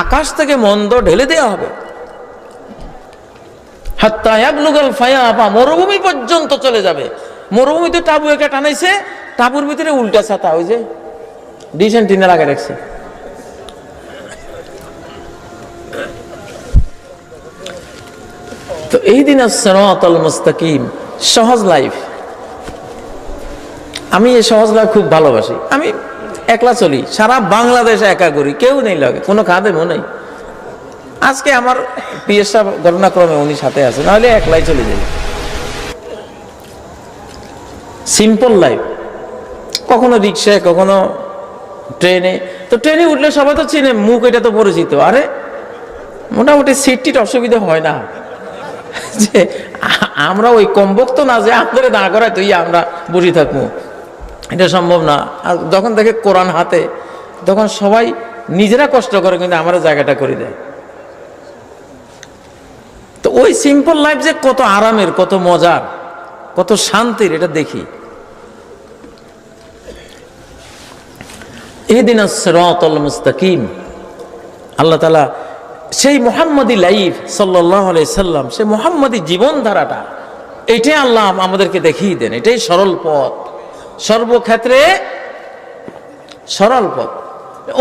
আকাশ থেকে মন্দ ঢেলে দেওয়া হবে। হাত্তা ইয়াবলুগাল ফায়াফা, মরুভূমি পর্যন্ত চলে যাবে। মরুভূমিতে টাবু একা টানাইছে, টাবুর ভিতরে উল্টা ছাতা, ওই যে ডিশ অ্যান্টিনা লাগিয়ে রাখছে। তো এই দিন সিরাতাল মুস্তাকিম, সহজ লাইফ। আমি এই সহজ লাইফ খুব ভালোবাসি। আমি একলা চলি, সারা বাংলাদেশে একা করি, কেউ নেই লাগে, কোনো খাদেমও নেই। আজকে আমার পিএস সাহেব ঘটনাক্রমে উনি সাথে আছে, নাহলে একলাই চলে যাই। Simple life. কখনো রিক্সায়, কখনো ট্রেনে। তো ট্রেনে উঠলে সবাই তো চেনে, মুখ এটা তো পরিচিত। আরে মোটামুটি সিটটির অসুবিধা হয় না, যে আমরা ওই কমবক্ত না যে আমাদের দাঁড় করায় তুই আমরা বসে থাকবো, এটা সম্ভব না। আর যখন দেখে কোরআন হাতে, তখন সবাই নিজেরা কষ্ট করে কিন্তু আমার জায়গাটা করে দেয়। তো ওই সিম্পল লাইফ যে কত আরামের, কত মজার, কত শান্তির, এটা দেখি। ইহদিনাস সিরাতাল মুস্তাকিম, আল্লাহ তাআলা সেই মুহাম্মাদি লাইফ সাল্লাল্লাহু আলাইহি সাল্লাম, সেই মুহাম্মাদি জীবনধারাটা, এটাই আল্লাহ আমাদেরকে দেখিয়ে দেন। এটাই সরল পথ, সর্বক্ষেত্রে সরল পথ।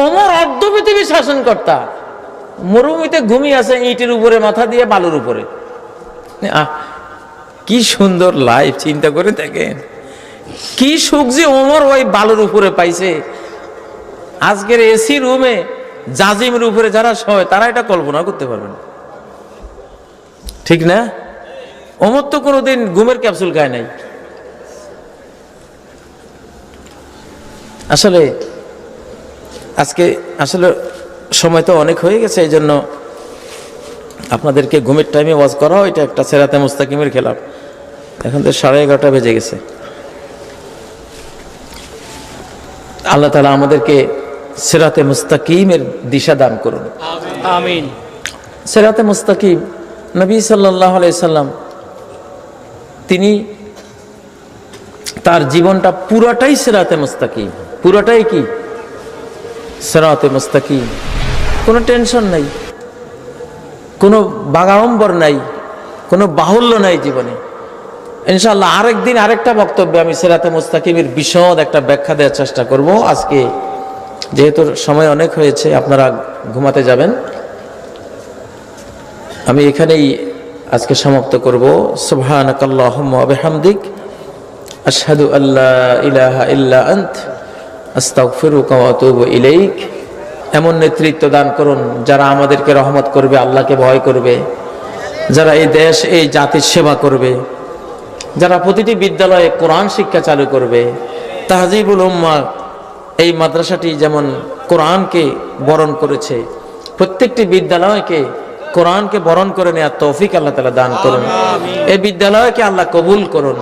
ওমর অর্ধ পৃথিবী শাসনকর্তা, মরুভূমিতে ঘুমিয়ে আছে, ইটের উপরে মাথা দিয়ে, বালুর উপরে। কি সুন্দর লাইফ, চিন্তা করে দেখেন কি সুখ যে ওমর ওই বালুর উপরে পাইছে। আজকের এসি রুমে জাজিমের উপরে যারা শোয়, তারা এটা কল্পনা করতে পারবে না, ঠিক না? ওমর তো কোনোদিন ঘুমের ক্যাপসুল খায় নাই। আসলে আজকে আসলে সময় তো অনেক হয়ে গেছে, এই জন্য আপনাদেরকে ঘুমের টাইমে ওয়াজ করা, এটা একটা সিরাতে মুস্তাকিমের খেলাফ। এখন তো 11:30 বেজে গেছে। আল্লাহ তাআলা আমাদেরকে সিরাতে মুস্তাকিমের দিশা দান করুন, আমিন। সিরাতে মুস্তাকিম, নবী সাল্লাল্লাহু আলাইহি সাল্লাম, তিনি তার জীবনটা পুরাটাই সিরাতে মুস্তাকিম, পুরাটাই কি সিরাতে মুস্তাকিম। কোনো টেনশন নাই, কোনো বাগাড়ম্বর নাই, কোনো বাহুল্য নাই জীবনে। ইনশাআল্লাহ আরেকদিন আরেকটা বক্তব্যে আমি সিরাতে মুস্তাকিমের বিশদ একটা ব্যাখ্যা দেওয়ার চেষ্টা করব। আজকে যেহেতু সময় অনেক হয়েছে, আপনারা ঘুমাতে যাবেন, আমি এখানেই আজকে সমাপ্ত করব। সুবহানাকাল্লাহুম্মা ওয়া বিহামদিক, আশহাদু আল্লা ইলাহা ইল্লা আনত, আস্তাগফিরুকা ওয়া আতুবু ইলাইক। এমন নেতৃত্ব দান করুন যারা আমাদেরকে রহমত করবে, আল্লাহকে ভয় করবে, যারা এই দেশ এই জাতির সেবা করবে, যারা প্রতিটি বিদ্যালয়ে কোরআন শিক্ষা চালু করবে, তাহজিবুল উম্মাহ এই মাদ্রাসাটি যেমন কোরআনকে বরণ করেছে, প্রত্যেকটি বিদ্যালয়কে কোরআনকে বরণ করে নেওয়ার তৌফিক আল্লাহ তাআলা দান করুন। এই বিদ্যালয়কে আল্লাহ কবুল করুন।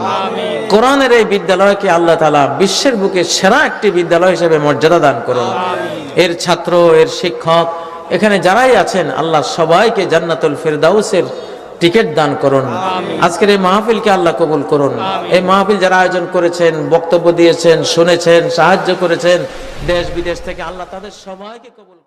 কোরআনের এই বিদ্যালয়কে আল্লাহ তাআলা বিশ্বের বুকে সেরা একটি বিদ্যালয় হিসেবে মর্যাদা দান করুন। এর ছাত্র, এর শিক্ষক, এখানে যারাই আছেন আল্লাহ সবাইকে জান্নাতুল ফিরদাউসের টিকিট দান করুন। আজকের এই মাহফিলকে আল্লাহ কবুল করুন। এই মাহফিল যারা আয়োজন করেছেন, বক্তব্য দিয়েছেন, শুনেছেন, সাহায্য করেছেন দেশ বিদেশ থেকে, আল্লাহ তাদের সবাইকে কবুল করুন।